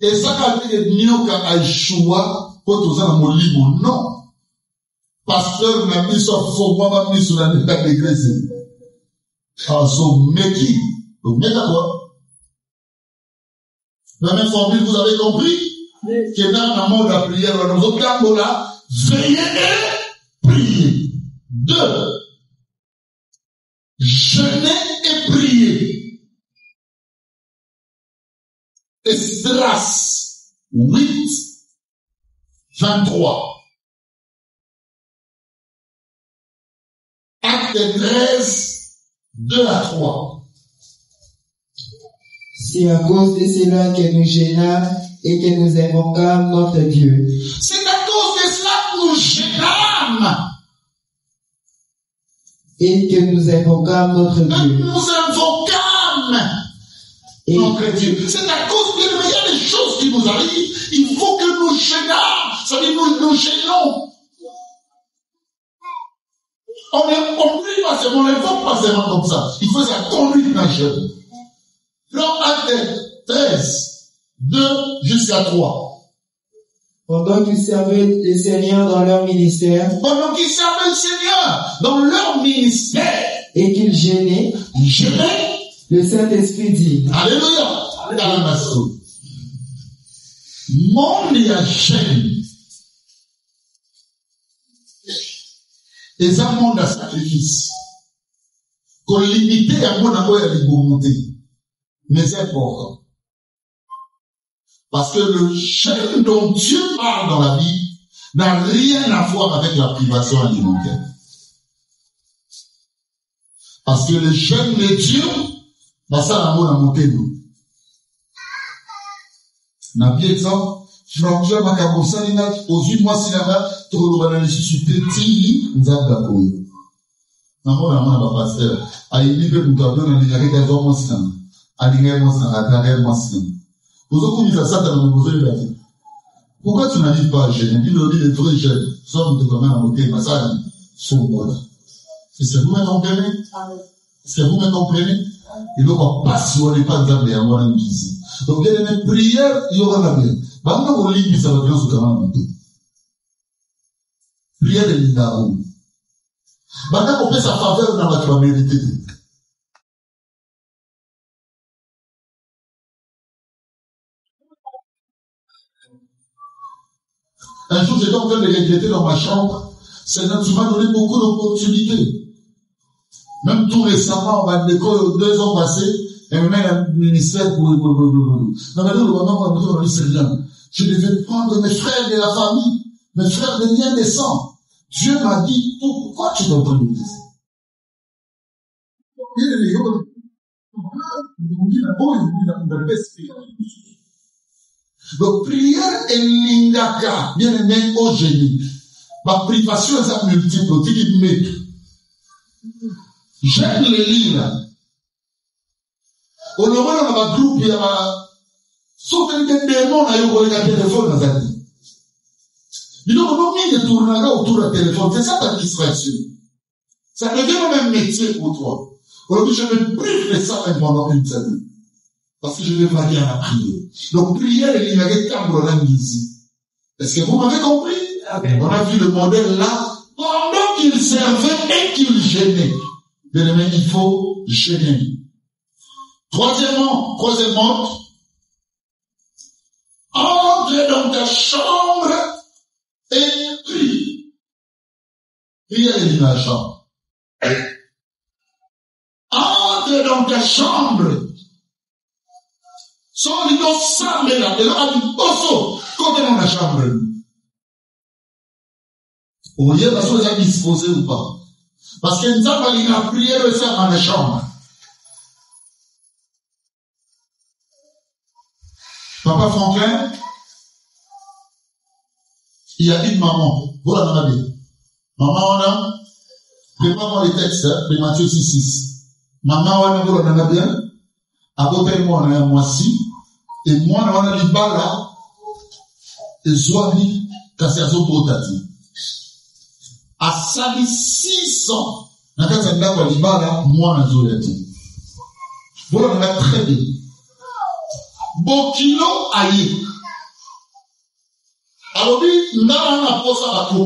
Et ça, quand il y a des nyoka à Yeshua, quand on a mon livre, non. Pasteur m'a mis sur faux, moi m'a mis sur la netta de l'église. Ah, so, Meki. Donc, Meki à quoi? La même formule, vous avez compris? Que dans la mort de la prière, dans nos autres là, veillez et priez. 2. Jeûner et prier. Esdras 8, 23. Acte 13, 2 à 3. C'est à cause de cela que nous gênâmes et que nous invoquâmes notre Dieu. C'est à cause de cela que nous gênâmes. Et que nous invoquâmes notre Dieu. Nous invoquâmes notre Dieu. C'est à cause qu'il y a des choses qui nous arrivent. Il faut que nous gênâmes. Ça veut dire nous gênons. On prie pas seulement, on n'invoque pas seulement comme ça. Il faut sa conduite dans le jeûne. Donc, acte 13, 2 jusqu'à 3. Pendant qu'ils servaient le Seigneur dans leur ministère. Pendant qu'ils servaient le Seigneur dans leur ministère. Et qu'ils gênaient. Le Saint-Esprit dit. Alléluia. Alléluia. Mon gêne. Et ça monde à sacrifice. Qu'on limite à mon amour à l'égalité. Mais c'est important. Parce que le jeûne dont Dieu parle dans la Bible n'a rien à voir avec la privation alimentaire. Parce que le jeûne de Dieu, ça l'amour à monter nous. N'a bien exemple, Franck-Jean Makabosa, il a posé moi si là-bas, trop de nécessité, petit, nous avons d'accord. N'amon n'a pas pasteur. Aïe, peut nous garder dans les arrêts des hommes ensemble. Pourquoi tu n'arrives pas à gêner? Il est très jeune. Somme de comment monter massage. Est-ce que vous me comprenez? Est-ce que vous me comprenez? Et donc, on passe sur les pas d'âme et on va nous dire. Donc, il y a une prière, il y aura la prière. Maintenant, on lit, ça va bien se comment monter. Prière de l'Indarou. Maintenant, on fait sa faveur dans la vérité. Un jour, j'étais en train de regretter dans ma chambre. Seigneur, tu m'as donné beaucoup d'opportunités. Même tout récemment, on va l'école 2 ans passés, et même un ministère pour. Non, mais non, c'est rien. Je devais prendre mes frères de la famille, mes frères de lien des sangs. Dieu m'a dit, pourquoi tu dois prendre le ça? Donc, prière et l'indaka, bien aimé au génie. Ma privation est multiple, tu mais j'aime les livres. Au moment où on a un groupe, il y a sauf que des démons à eu un téléphone dans la vie. Ils ont mis des tournages autour du téléphone, c'est ça ta distraction. Ça devient le même métier pour toi. Aujourd'hui, je me prive de ça pendant une semaine. Parce que je vais vaquer à la prière. Donc, prière et l'immédiat cambre ici. Est-ce que vous m'avez compris? On a vu le modèle là, pendant qu'il servait et qu'il gênait. Bien aimé, il faut gêner. Troisièmement, entre dans ta chambre et prie. Prie dans la chambre. Entre dans ta chambre. Son lit ensemble là, et là, on dit, osso, quand dans la chambre. Vous voyez, la chose est disposée ou pas? Parce que nous avons une prière dans la chambre. Papa Franklin, il y a une maman. Voilà, on a dit. Maman, on a, prépare-moi les textes, de Matthieu 6:6. Maman, on a, voilà, on a bien. À côté de moi, on a un mois-ci. Et moi, on a dit, bah là, et soit dit, cassé à son potati. À sali 600. Dans le cas de la Liba, là, moi, on a dit. Voilà, on a très bien. Bokilo aye. Alors, nana posa bato.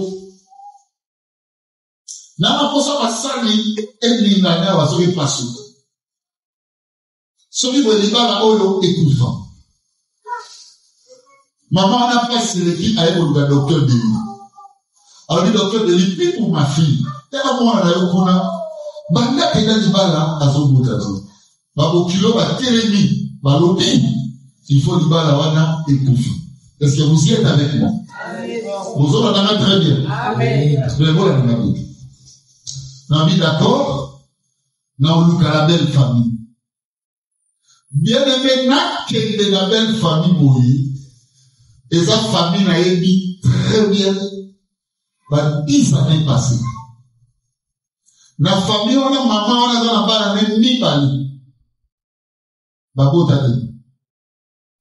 Nana posa basali eni nana wasoki pasu. Soki boliba la oyo écouvant. Maman n'a pas sélectionné à le docteur de lui. Alors, le docteur de lui, puis pour ma fille. Tellement moi, on a eu qu'on a. Banda tena liba la azobotazo. Bokilo ba télémi, ba lobi. Il faut liba la wana écouvant. Est-ce que vous y êtes avec moi? Vous en avez très bien. Amen. Mais voilà, on a mis d'accord. Dans la belle famille. Bien aimé, n'a que la belle famille mouillée. Et sa famille n'a été très bien. 10 années passées. La famille, on a maman, on a dans la barre, ni bali. Babo tadi.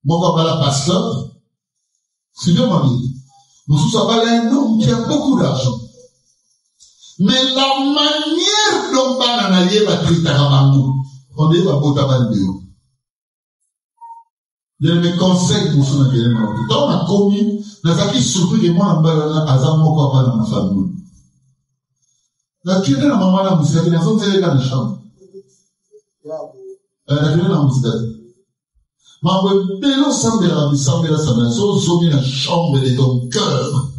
Moi, je suis pasteur. C'est bien, ma vie. Nous sommes un homme qui a beaucoup d'argent. Mais la manière dont on a allié va traiter on est Babo Tabandi. Je me conseille pour son agrément. Dans ma commune, nous avons surpris que moi, je suis dans ma famille. La clé de la maman, la musique, elle est dans la chambre. La clé de la musique. Ma bello sambela, so la chambre de ton cœur.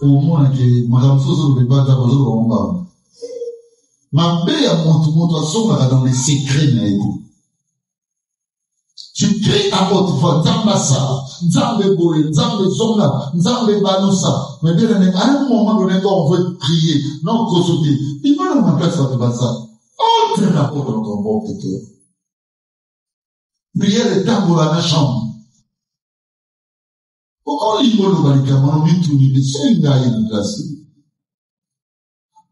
Au moins que madame Soso ne pas t'avoir au combat. Ma belle à mon somme dans les secrets naïfs. Tu cries à votre voix, Zambasa, Zambe Boé, Zambe Zonga, Zambe Banosa. Mais bien, à un moment donné, on veut prier, non, consulter. Il va nous rappeler ça de Bassa. Entre la porte dans ton bon cœur. Prière les tambours dans la chambre. Pourquoi il faut le barricamon, on vit tout le monde, c'est une gaille de place.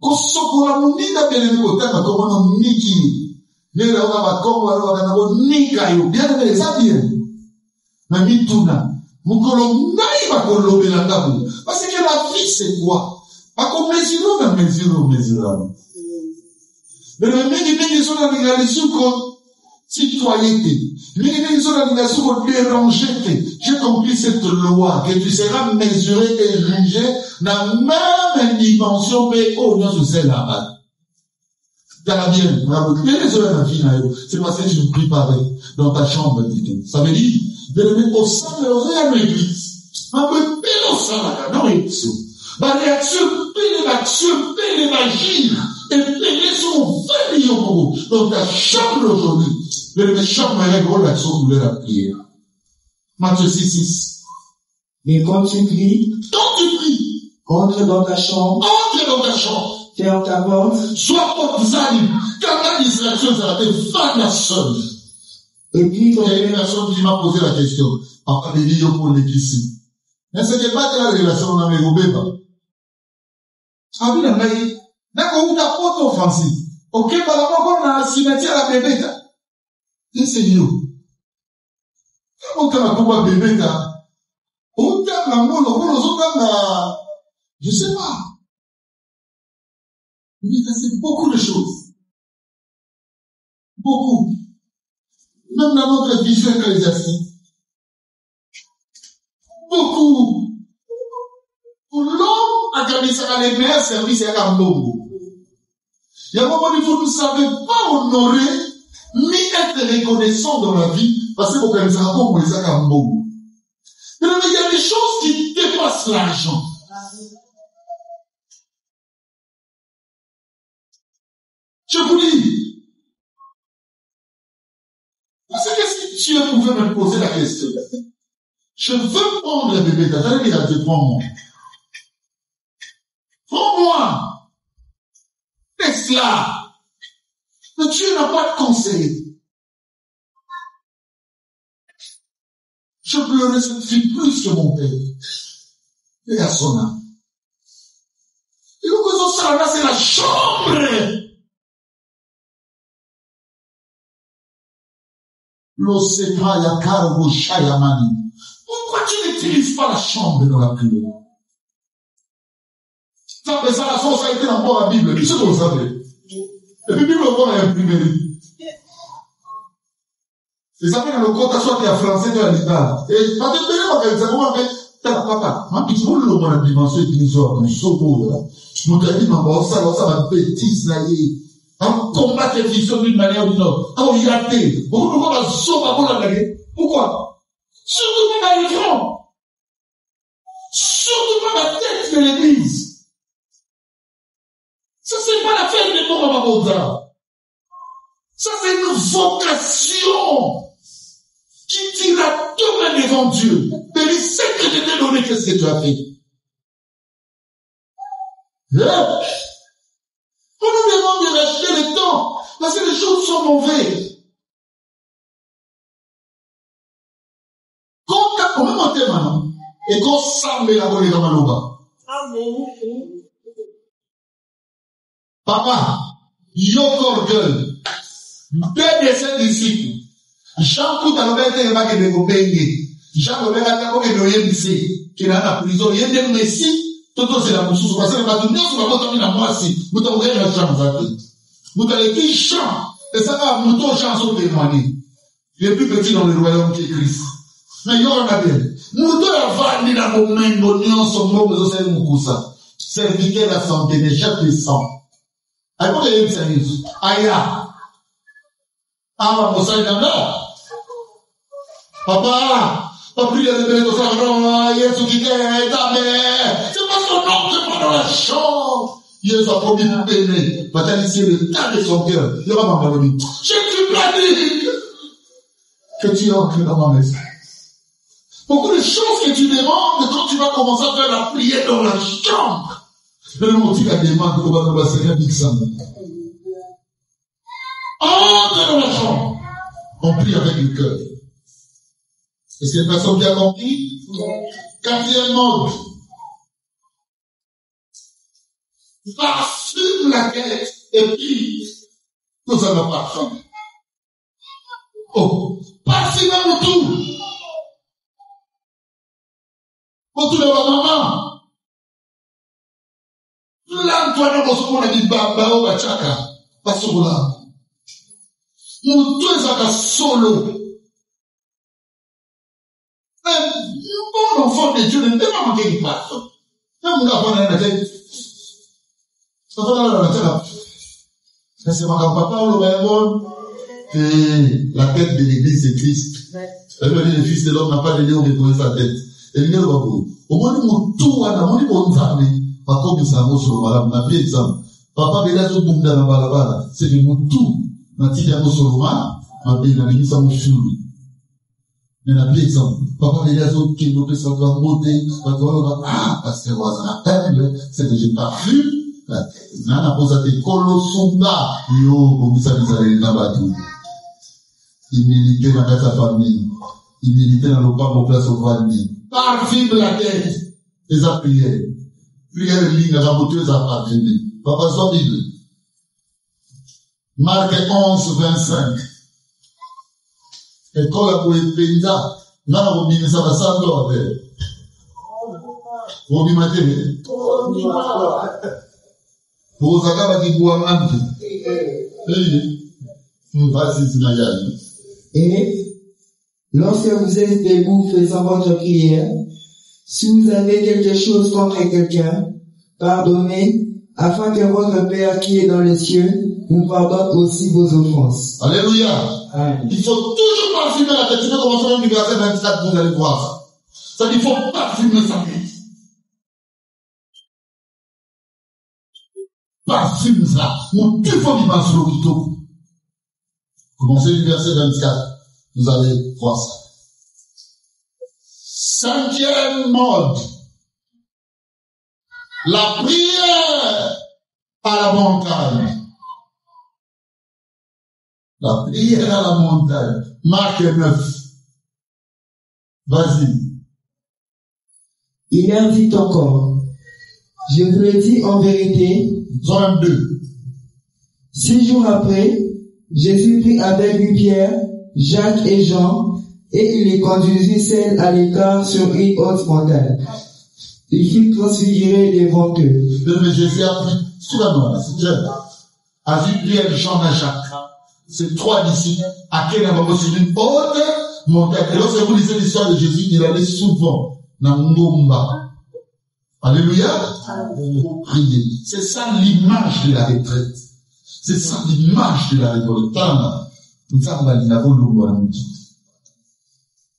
Quand on a mon nid à bien aimé au terme, comme on a niki. Les gens va comme on a un nikayo, bien aimé, ça vient. Mais mi tout là. Mon colon naïf à colomber la table. Parce que la vie, c'est quoi? Pas comme mesurable. Mais le mec qui sont dans les sous citoyenneté. Les organisations ont dérangé. J'ai compris cette loi que tu seras mesuré et jugé dans la même dimension, mais au moins sur celle là-bas. T'as bien, c'est parce que je ne prie pas dans ta chambre, dit-on. Ça veut dire, de le mettre au sein de l'église. Un peu pile au sein là, non, et tout. La réaction, pile l'agir, et pile son millions dans ta chambre aujourd'hui. Le méchant me gros l'action de la prière. Matthieu 6:6. Mais quand tu pries, entre dans ta chambre, ferme ta porte, sois porte-zali, quand la distraction sera fait la seule. et puis ton Il y a une personne qui m'a posé la question, papa, les vidéos pour l'église. Mais ce n'est pas de la relation dans mes bébés. Ah oui, d'accord, où ta porte offensive. Ok, par la mort, on a un cimetière à bébé. C'est mieux. Comment tu as comment bébé là? On t'a la je sais pas. Mais c'est beaucoup de choses. Beaucoup. Même dans notre vision ecclésiastique. Beaucoup. service à Kambongo. Il y a un moment où vous ne savez pas honorer ni être reconnaissant dans la vie parce que vous connaissez un peu où c'est Kambongo. Mais il y a des choses qui dépassent l'argent. Je vous dis, parce que si Dieu pouvait me poser la question, je veux prendre le bébé, t'as dit à Dieu, prends-moi. Prends-moi. Laisse là. Mais Dieu n'a pas de conseil. Je pleurais cette fille plus que mon père. Et à son âme. Et donc, ça, c'est la chambre. Pourquoi tu n'utilises pas la chambre dans la prière? Ça fait ça, la force a été dans la Bible. C'est ce que vous savez. Et puis, Bible, on a imprimé. Et ça fait dans le code, soit qu'il y a français, qu'il y a l'État. Et, parce que, c'est comment on fait, papa, ma petite boule, on a la dimension utilisatoire, comme ça, nous t'as dit, maman, ça va bêtise, là, on combat les fictions d'une manière ou d'une autre. On y a été. Beaucoup de gens sont pas pour la gagner. Pourquoi? Surtout pas dans l'écran. Surtout pas la tête de l'église. Ça, c'est pas l'affaire de mon Maboda. Ça, c'est une vocation qui tire à deux mains devant Dieu. Mais il sait que je t'ai donné, qu'est-ce que tu as fait? On nous demande de racheter le temps, parce que les choses sont mauvaises. Quand on même en maintenant, et qu'on s'arme la volée dans Maloba. Papa, Yoko Girl, deux de ses disciples, Jean Koutalobé était le bac de Gobenge, Jean Koutalobé était le Yémissé, qui est dans la prison, il y a des Messi. Toto c'est la moussous, parce que les bâtons sont pas tombés dans moi si. Vous t'avez la chance à tout. Vous avez qui chante. Et ça va, mouton chance au témoigner. Il est plus petit dans le royaume qui est Christ. Mais il y en a bien. Mouton a vanné dans mon main, mon nion, son mot, mais aussi mon cousin. Serviteur la santé, des chefs de sang. Aïe, pour les services. Aïe, ah, mon sang, il y en a. Papa, pas plus de bébé de frère, Yesu qui est ta mère. C'est pas son nom, c'est pas dans la chambre. Yesu a promis de bénir. Maintenant, ici, le tas de son cœur. Il va m'en parler. Je suis plané. Que tu entres dans ma maison. Beaucoup de choses que tu demandes quand tu vas commencer à faire la prière dans la chambre. Le motif à demande qu'on va nous passer un mixant. Entre dans la chambre. On prie avec le cœur. Est-ce que les personnes bien compris? Quatrième mode. Parfume la tête et puis nous allons parfum. Oh, parfumez tout. Pour tout le maman. L'Antoine a besoin de dire baba ou bachaka. Pas sur là. Nous tous à solo. Un bon enfant de Dieu ne peut pas manquer de parfum. Même mon enfant dans la tête. Ça va dans la tête. C'est mon papa ou le et la tête de l'église c'est Christ. Le fils de l'homme n'a pas de lieu où reposer sa tête. Et il y a le babou. Au moins, nous tout à la monnaie pour nous amener. Pas comme ça, nous sur le malade. On a pris exemple. Papa, il a tout dans la balabala. C'est du tout. On a dit à nous sur le malade. On a dit à l'église à nous sur lui. Mais on a pris exemple. Papa, il a tout qui nous fait ça doit monter. Ah, parce que vous avez c'est que j'ai pas vu. Nana posé des colosumba. Yo, vous savez, ça les nabatou. Il militait dans sa famille. Il militait dans le parc au place au famille. Parfume la tête. Les a prières. Prière ligne, la moteuse a parfumé. Papa, soit Bible. Marc 11, 25. Et quand la bouée pénida, nana vous bine ça va sans l'ordre. Vous bine maté. Pour vous accaber qui boit un peu. Vas-y, c'est ma gueule. Et lorsque vous êtes debout faisant votre prière, si vous avez quelque chose contre quelqu'un, pardonnez afin que votre Père qui est dans les cieux vous pardonne aussi vos offenses. Alléluia. Amen. Il faut toujours parfumer la tête. Tu peux commencer dans le verset 24, vous allez voir. Ça dit, il faut parfumer sa tête. Parfume ça. Mon tu faut vivre sur le kitoko. Commencez le verset 24. Vous allez voir ça. Cinquième mode. La prière à la montagne. La prière à la montagne. Marc 9. Vas-y. Il leur dit encore, je vous le dis en vérité, Jean 2. 6 jours après, Jésus prit avec lui Pierre, Jacques et Jean, et il les conduisit seuls à l'écart sur une haute montagne. Il fut transfiguré devant eux. Mais Jésus a pris, souviens-moi, c'est très bien. A vu Pierre, Jean et Jacques. Ces trois disciples, à qui il a sur une haute montagne. Et lorsque vous lisez l'histoire de Jésus, il allait souvent dans Ngomba. Alléluia. Pour prier. C'est ça l'image de la retraite. C'est ça l'image de la révolte. Nous sommes dans la révolte.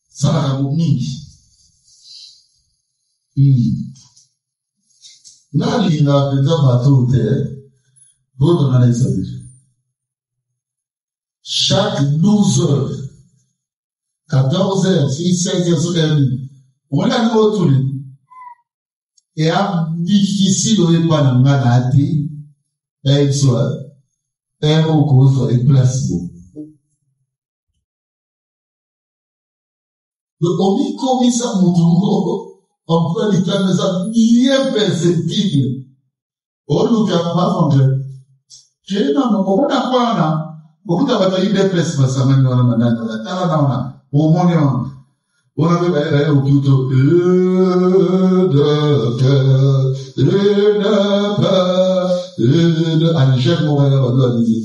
Ça va vous dire. Là, il y a un bateau de terre. Vous donnez ça. Chaque 12 heures, 14 heures, 16 heures, on a le retour. Et à difficile de pas dans maladie, et soit, et au cours de placebo. Donc, on dit comme ça, on peut les temps, mais ça, imperceptible. On nous fait pas vendre. J'ai non, on a quoi, là? On a pas eu des places, mais ça m'a dit, on a mandat, on avait au plutôt, Angèle Montréal, on doit dire,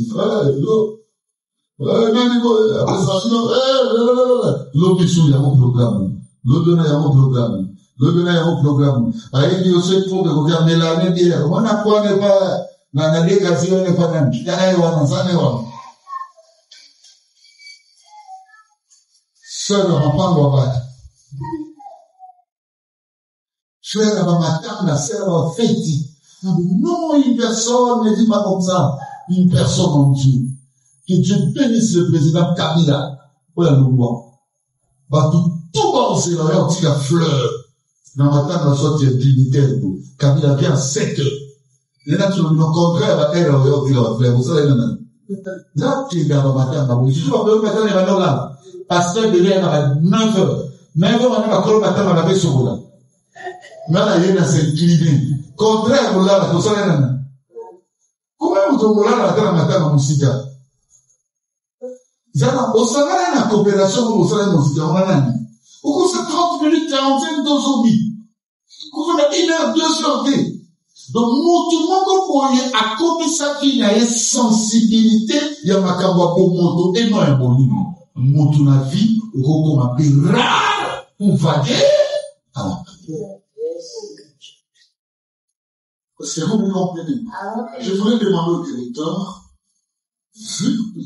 l'autre il y a mon programme. L'autre il y a mon programme. L'autre il y a mon programme. Avec lui aussi, pour regarder l'année dernière. On a quoi n'est pas, dans la délégation n'est pas dans le Sœur, on va pas voir. Sœur, on va m'attendre, la sœur va fêter. Non, une personne ne dit pas comme ça. Une personne en Dieu. Que Dieu bénisse le président Kabila. Voilà le roi. Va tout balancer là, on tire la fleur. Dans ma table, la sorte dignitaire. Kabila vient à 7 heures. Les là, tu le contraire, elle, on dit la fleur. Vous savez, là, tu es dans ma table, je suis pas le matin, les valeurs là. Pasteur de l'air à 9 heures. 9 heures, on a encore le matin, on avait sur là. Mais là, il y a cette clinique. Contraire, on l'a, la chose là. Comment on te voit là, la matin, dans mon cigare? Zana, au salaire, la coopération, au salaire, mon cigare, on a dit. Au cours de 30 minutes, 45 de zombies. Au cours de 1 heure, 2 sorties. Donc, tout le monde voyait à côté ça qu'il y a une sensibilité, il y a ma caboie pour moto, et non un bon livre. Moto na vie, on m'a appelé rare, pour vaguer, à la prière. C'est vous qui comprenez. Je voulais demander au directeur,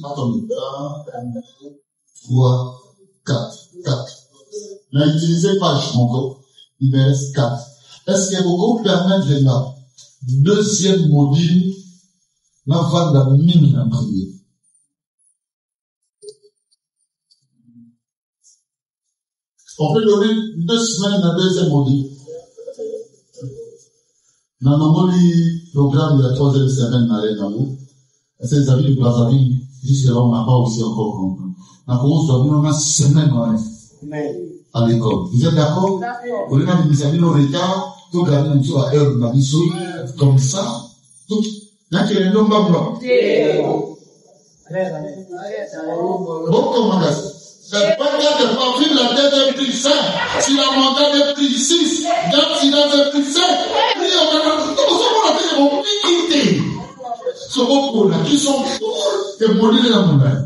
attendez, 1, 2, 3, 4. N'utilisez pas, je m'en il me reste 4. Est-ce que vous permettez là, deuxième module, la vente de mine en prière? On peut donner 2 semaines à deuxième module. Dans le programme de la 3e semaine, ces amis de Brazzaville, jusque-là, on n'a pas aussi encore compris. On a une semaine à l'école. Vous êtes d'accord? On a des amis dans l'état, tout gagner une chose à heure de comme ça. Tout. Là, il y a un nombre blanc. Bon, comment ça? C'est pas qu'il de parfum, la tête est plus simple. Si la montagne est plus 6, dans il est plus 7. Ils vont quitter. Ce beaucoup là, qui sont pour et mourir la montagne.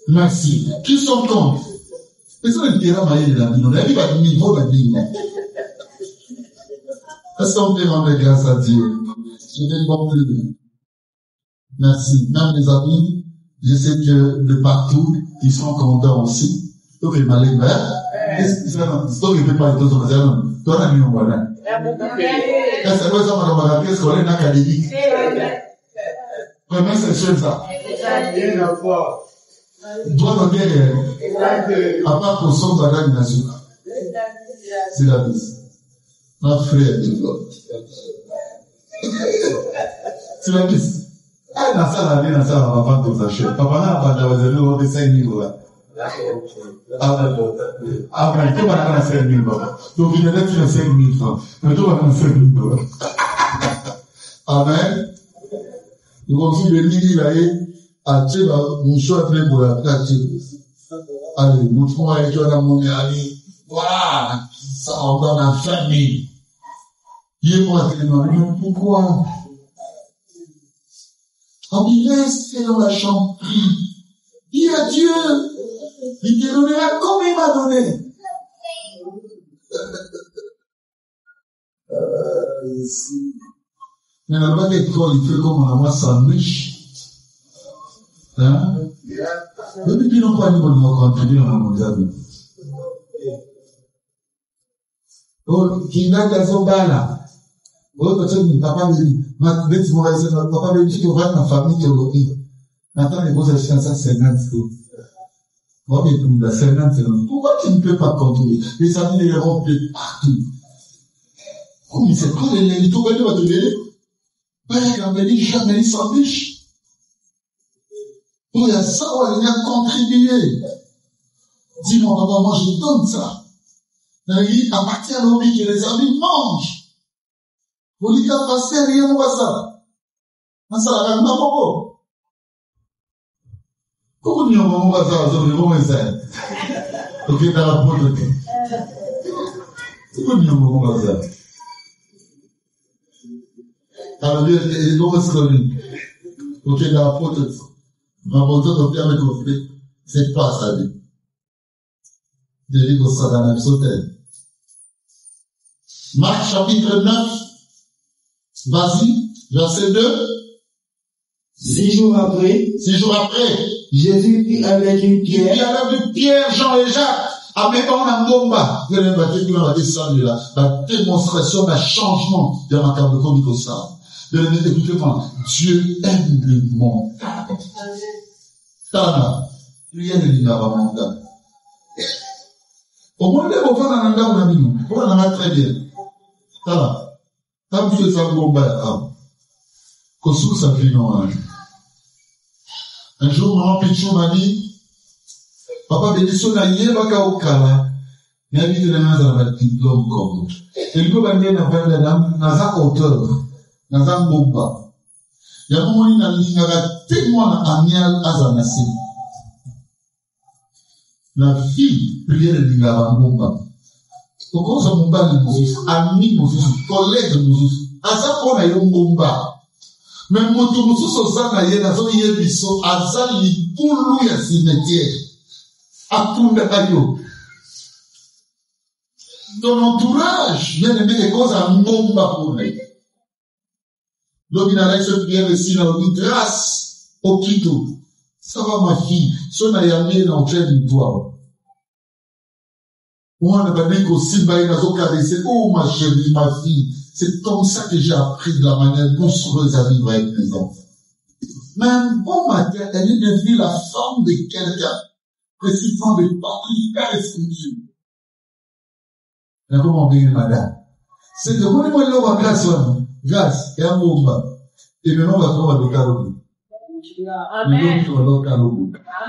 Merci. Qui sont contre? Et ça, le terrain maillé de la vie. On a vu le niveau de la vie. Est-ce qu'on peut rendre grâce à Dieu? Je vais conclure. Merci. Même les amis, je sais que de partout, ils sont contents aussi. Donc, il m'a dit, qu'est-ce que tu fais pas de toi, toi, on a mis un voilà. Est-ce que ça m'a demandé qu'est-ce qu'on est académique? Vraiment, c'est sûr ça. Toi, on est, à part pour son bagage national. C'est la vie. Ma frère, c'est la vie. Ah, dans ça, la vie, dans ça, on va pas tout acheter. Papa n'a pas d'avance, on va 5 000 $. Ah, mais tu vas dans 5 000 $. Donc, il y a des 5 000 francs. Mais tu vas dans 5 000 $. Amen. Nous avons vu le mini là, à Tchèque, nous sommes prêts pour la pratique. Allez, nous trouvons avec toi dans mon ami. Voilà, ça, on va dans la famille. Il est moi, pourquoi? On dit, reste dans la chambre. Dis à Dieu. Il te donnera comme il m'a donné. Mais la loi d'école, il fait comme on a sandwich. Hein? Depuis qu'ils n'ont pas dit qu'on va continuer dans mon diable. Oh, qui n'a qu'à son bas là. Oh, peut-être, papa me dit, papa me dit, tu vas dans la famille théologique. Maintenant, les beaux achats, ça, 50 euros. Moi, mais pour la 50 euros. Pourquoi tu ne peux pas contrôler? Les amis, les remplis partout. Comme c'est quoi les tout va te donner? Pas les jamais les sandwichs. Oh, il y a ça, on a contribué. Dis-moi, papa, moi, je donne ça. À partir de l'envie que les amis mangent. Vous dites à passer, rien ne va ça. Ça, la reine n'a pas. Comment nous avons ça, comment ça? Ok, dans la pauvreté. Comment nous avons ça? Alors, il doit se donner. Ok, dans la pauvreté. Ma pauvreté, avec le c'est pas ça. Je dis que ça dans l'Exotère. Marc chapitre 9. Vas-y, verset 2. 6 jours après, Jésus prit avec une pierre. Il y avait Pierre, Jean et Jacques. Après, on a un bomba. La démonstration d'un changement de la carte de conduite au sein. Écoutez-moi, Dieu aime le monde. Tana, lui aime le monde. Au moins, les enfants dans le monde, on a mis. On en a très bien. Tana, quand tu fais ça, le bomba, qu'on souffre sa vie, non. Un jour, maman Pichou m'a dit, papa, bénédiction n'a yé baka au kala. Il y a mis de la main dans la diplôme comme. Et lui, va dire, n'a pas auteur, n'a pas bomba. Il y a un moment, il a dit, il y a tellement d'amial à Zanassi. La fille, prière de l'Ingara bomba. Pourquoi ça bomba de Moses, ami Moses, collègue de Moses, à ça qu'on a eu un bomba. Mais moto mosusu sana ye na so ye biso azali pulu ya cimetière akunda kayo. Ton entourage vient de mettre des causes à ngomba pour lui. L'obinalation vient ici dans une grâce au Kito. Ça va ma fille, son ayamé dans le toit. Moi, on a pas dit qu'au Simba, il a caresser. Oh, ma chérie, ma fille. C'est comme ça que j'ai appris de la manière doucereuse à vivre avec mes enfants. Mais un bon matin, elle est devenue la forme de quelqu'un, précisément de patrie caressée. Mais comment bien, madame? C'est que vous voulez voir grâce, grâce, et un moment. Et maintenant, on va trouver le carreau. Amen.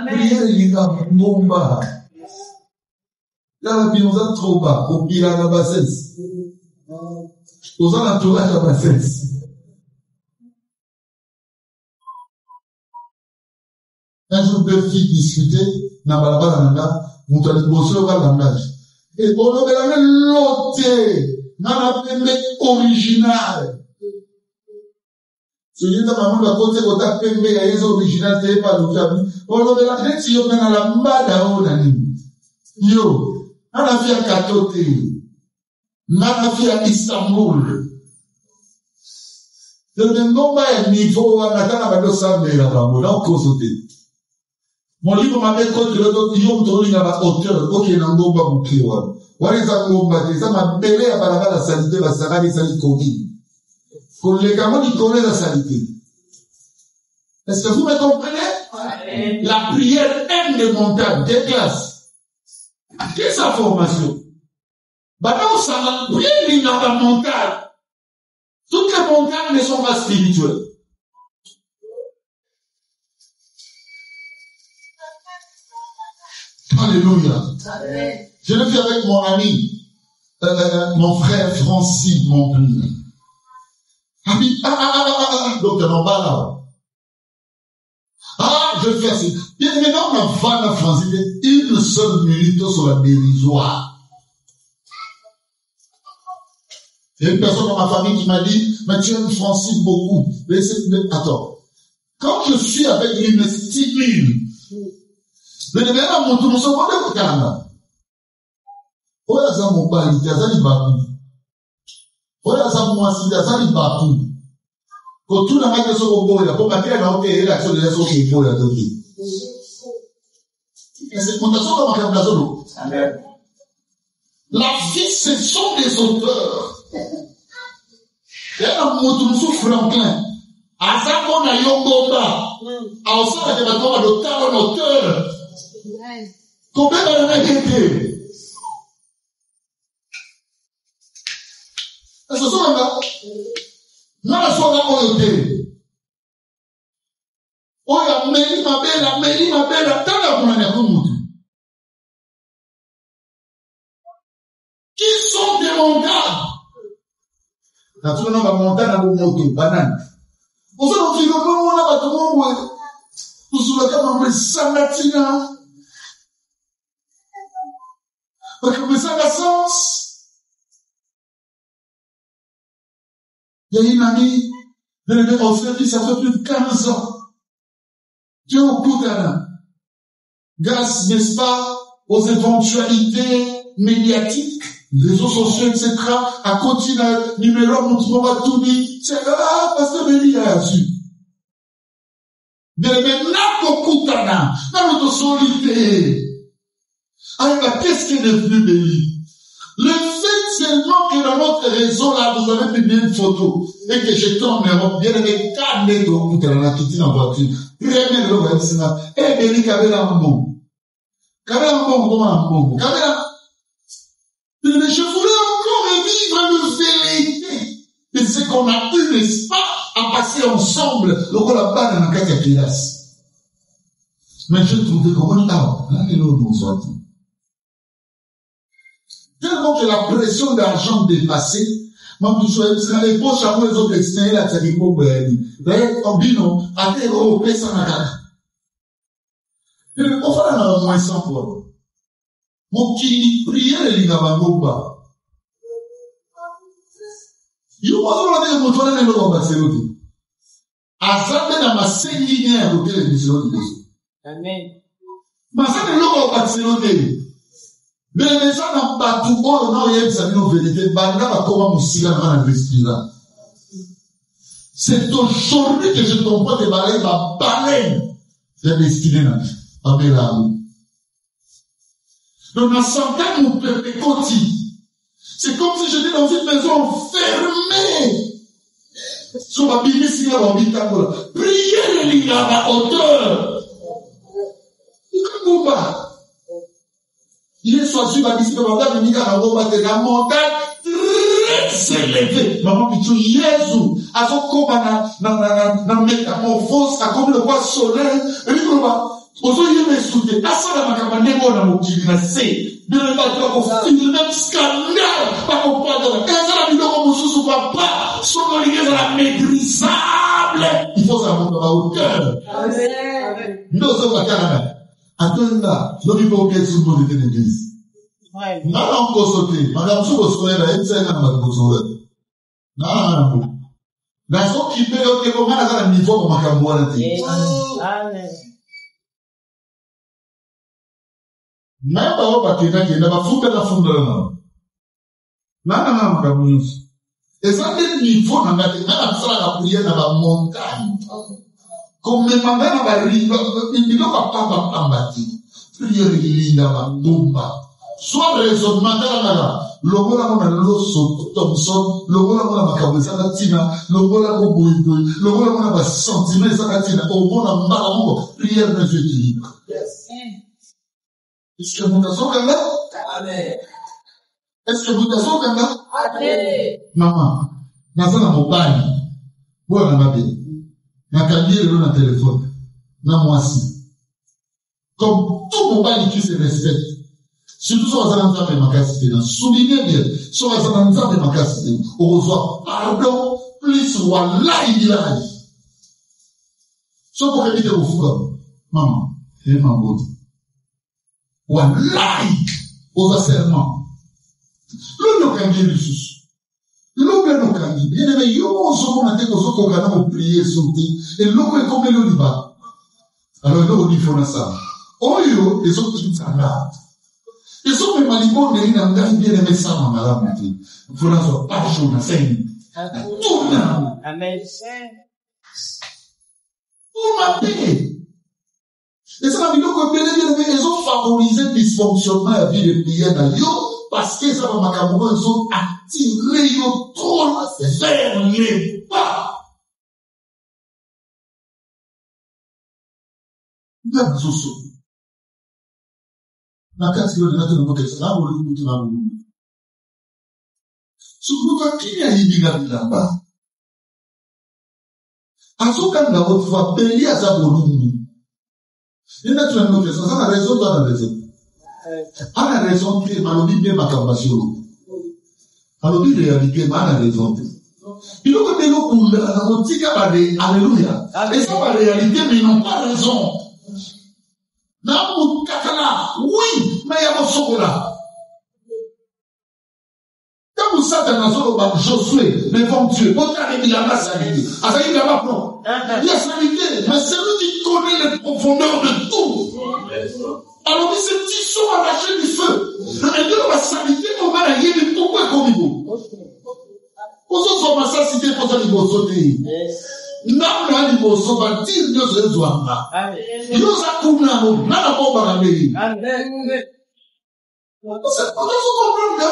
Prière, il y a un bomba. Là, nous avons trop bas, au pire, à la bassesse. Aux entourages à la bassesse. Un jour, deux filles discutaient, n'a pas la balle, nous avons bossé au langage. Et on a l'autre, n'a pas original. Si vous avez un côté où vous avez un original, c'est pas le cas. On a la tête, si on a la mbada, yo. On a fait à Katote, on a fait à Istanbul, Le ngomba ya niveau wanataka bado sana ya bango na kosote. Mon livre m'a dit que le yom toli na ba auteur OK na ngomba bukiwa. Wale za ngomba te za mabele ya barabara salite ba sakali sali kobi. Pour les gamins qui connaissent la salité. Est-ce que vous me comprenez? La prière aime des montagnes, des classes. Qu'est-ce que sa formation? Maintenant, ça va prier dans la montagne. Toutes les montagnes ne sont pas spirituelles. Alléluia. Je l'ai fait avec mon ami, mon frère Francis Montpellier. Donc, on va là. Je fais assez. Bien maintenant, on va en France, une seule minute sur la dérisoire. Il y a une personne dans ma famille qui m'a dit, mais tu aimes Francis beaucoup. Mais attends. Quand je suis avec lui, il me stimule. Mais le même mon tour, nous sommes pas au Canada. Oh, là, ça mon père, il y a ça, il va tout. Oh, là, ça moi, il y a ça, il va tout. Quand tout le monde est sur le bord, il a pas marqué la haute et l'action de la sauce qui est pour la tête. Et c'est pour ça qu'on va faire la La vie, ce sont des auteurs. Il y a un mot de Franklin. À ça qu'on a Yongomba. À ça qu'on a d'auteur, un auteur. Combien d'années été? Ce sont là. Non, la soirée oyote. Oya meli mabela, tala kumanya kumutu. Qui sont des montagnes? Na tu na ba montagne na moto banane. Ozo no filo no na ba tumongwe. Usula kama msanatina. Parce que ça a sens. Il y a une amie, je l'ai fait au service, ça fait plus de 15 ans. Dieu au Koutana. Grâce, n'est-ce pas, aux éventualités médiatiques, réseaux sociaux, etc., à continuer, numéro, montre-moi tout dit, c'est là, parce que Béli a su. Mais maintenant, au Koutana, dans notre solité, alors, qu'est-ce qui est devenu Béli? Le fait seulement que dans notre réseau là, vous avez publié une photo et que j'étais en Europe, bien avec 4 nez de Koutana qui tient en voiture. Premier de l'Ouest, et Béli Kabela Mbongo. Kabela Mbongo, comment Mbongo? Kabela. Mais je voulais encore vivre une vérité de ce qu'on a eu, n'est-ce pas, à passer ensemble, le coup là-bas dans la carte à classe. Mais je trouvais comment là, et l'autre, nous soit tout. Tellement que la pression d'argent dépassée, moi, je suis allé pour chaque les autres externes, là, ça dit, bon, ben, en bino, à tes européens, ça n'a qu'à. On va dans le moins 100 fois. Mon qui prière, il n'a pas beaucoup. Il faut pas dire que mon toile n'est pas Barcelone. À ça, dans ma ligne à côté de Barcelone. Amen. Ma ça n'est pas Barcelone. Mais les gens n'ont pas tout bon, on a eu sa vérité. Banda va comment moussila dans la c'est aujourd'hui que je comprends que baleine va baleine. C'est destiné à Bélarou. Donc, dans 100 ans, mon peuple est côté. C'est comme si j'étais dans une maison fermée. Sur ma Bible, si il y a un bitacola. Priez les lignes à hauteur. Comment pas? Il est choisi par ici, mais madame, il y a la montagne très élevée. Maman, pitou, Jésus, à son combat, na métamorphose, à comme le roi soleil, et lui, ozo yeme soute, asala makamandego na mokili na se, bien pas de film, même scandale, pas comprendre, ezala biloko mosusu papa, solo lié la maîtrisable, il faut ça monter à hauteur. Nous sommes à Canada. Attends, l'homme peut aucun sous de l'église. Non, on peut sauter. Madame, sous le soleil, elle s'est dans le soleil. Non, la zone qui peut être comment à un niveau comme un camouin. Même pas au bâtiment qui n'a pas foutu la fondre. Non, Et ça, des niveaux, dans la prière, dans la montagne. Comme même dans la rive, il ne va pas bâtir. Prière, il y a la bomba. Soit raisonnement, logo la mona loso Thompson, logo la mona makabeza katina, logo la mo boyboy, logo la mona ba sentiment ça katina, au bon la mbala prière ne fait équilibre. Yes. Est-ce que vous t'en sortez là? Amen. Est-ce que vous t'en sortez là? Amen. Maman, nazana mobali, voilà ma belle. Nakabie le na téléphone, na moisi. Comme tout mobali qui se respecte. Surtout sur la zone de ma capacité, soulignez bien, sur la zone de ma capacité, on reçoit pardon, plus voilà, il y a. Soit pour éviter au fou, maman, et maman, voilà, aux asserments. L'on n'a qu'à bien le sous. L'on n'a qu'à bien. Bien aimé, yo, on se voit maintenant qu'on va prier, sauter, et l'on est comme le liba. Alors, là, on y fait ça. Oh, yo, les autres, tout ça là. Ils sont même malibons, mais ils n'ont pas bien aimé ça, ma madame. Il faut n'en pas chaud, na scène. Tout là. Amen. Pour ma paix. Et ça m'a dit que bien aimé, ils ont favorisé le dysfonctionnement de la vie de prière dans yo, parce que ça va m'accaborer, ils ont attiré yo trop vers les bas. Même Zoso. Nakati yo dinate no mokesa na bolu mutu na bolu. Sukuta kini ayibiga bilamba. Azoka na votre foi peli aza bolu. Nina tu na mokesa ça na raison toi na raison. Ana raison que malobi bien makambasio. Malobi réalité mana raison. Il faut que nous coule na motika bade alléluia. Et ça la réalité mais ils n'ont pas raison. Namu kakala, oui, mais il y a mon chocolat. Quand vous savez dans un Josué, l'éventuel, votre arrivée là, la sanité. Ah, ça y est, là-bas, non. Il y a sanité, mais c'est lui qui connaît les profondeurs de tout. Alors, ces petits sont arrachés du feu. Et de la sanité, on va la guérir, pourquoi comme vous? Vous autres, on va s'assister pour ça, ils vont sauter. Namna liboso ba dir Dieu se zwanga. Dieu sa kuna no na ko ba ngabeli. Amen. C'est pas ça comprendre.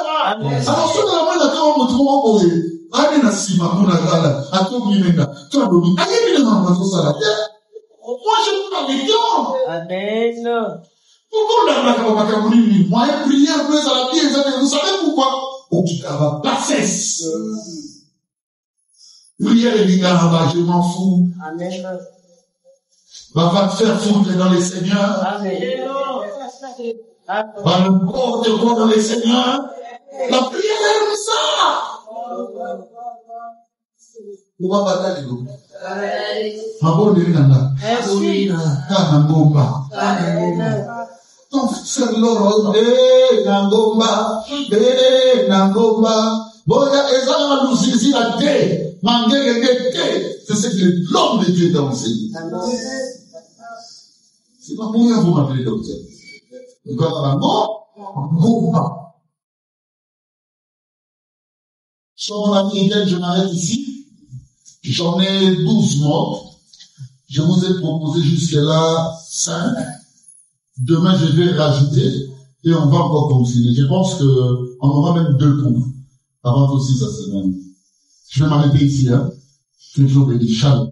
Alors ce que la mala ka mo tumo ko e. Ani na sima kuna gala. Ato binenda. To do. Ani bi na ma so sala. Moi je parle de Dieu. Amen. Pourquoi on a pas ka muni? Moi prière plus à la vie, vous savez pourquoi? Au qui va pas cesse. Prière et je m'en fous. Amen. Va te faire foutre dans les seigneurs. Amen. Va n'importe quoi dans les seigneurs. La prière est ça. On va batailler. Ma bonne nana. Nangomba. Donc c'est l'ordre de Nangomba. Nangomba. Boya ezala luzizi la terre. C'est ce que l'homme de Dieu t'a enseigné. C'est pas pour rien vous m'appelez docteur. Vous avez la mort, Ngomba. Sur la prière, je m'arrête ici. J'en ai 12 morts. Je vous ai proposé jusque-là 5. Demain, je vais rajouter et on va encore continuer. Je pense qu'on aura même 2 cours avant aussi sa semaine. Je vais m'arrêter ici, hein. Que Dieu bénisse. Shalom.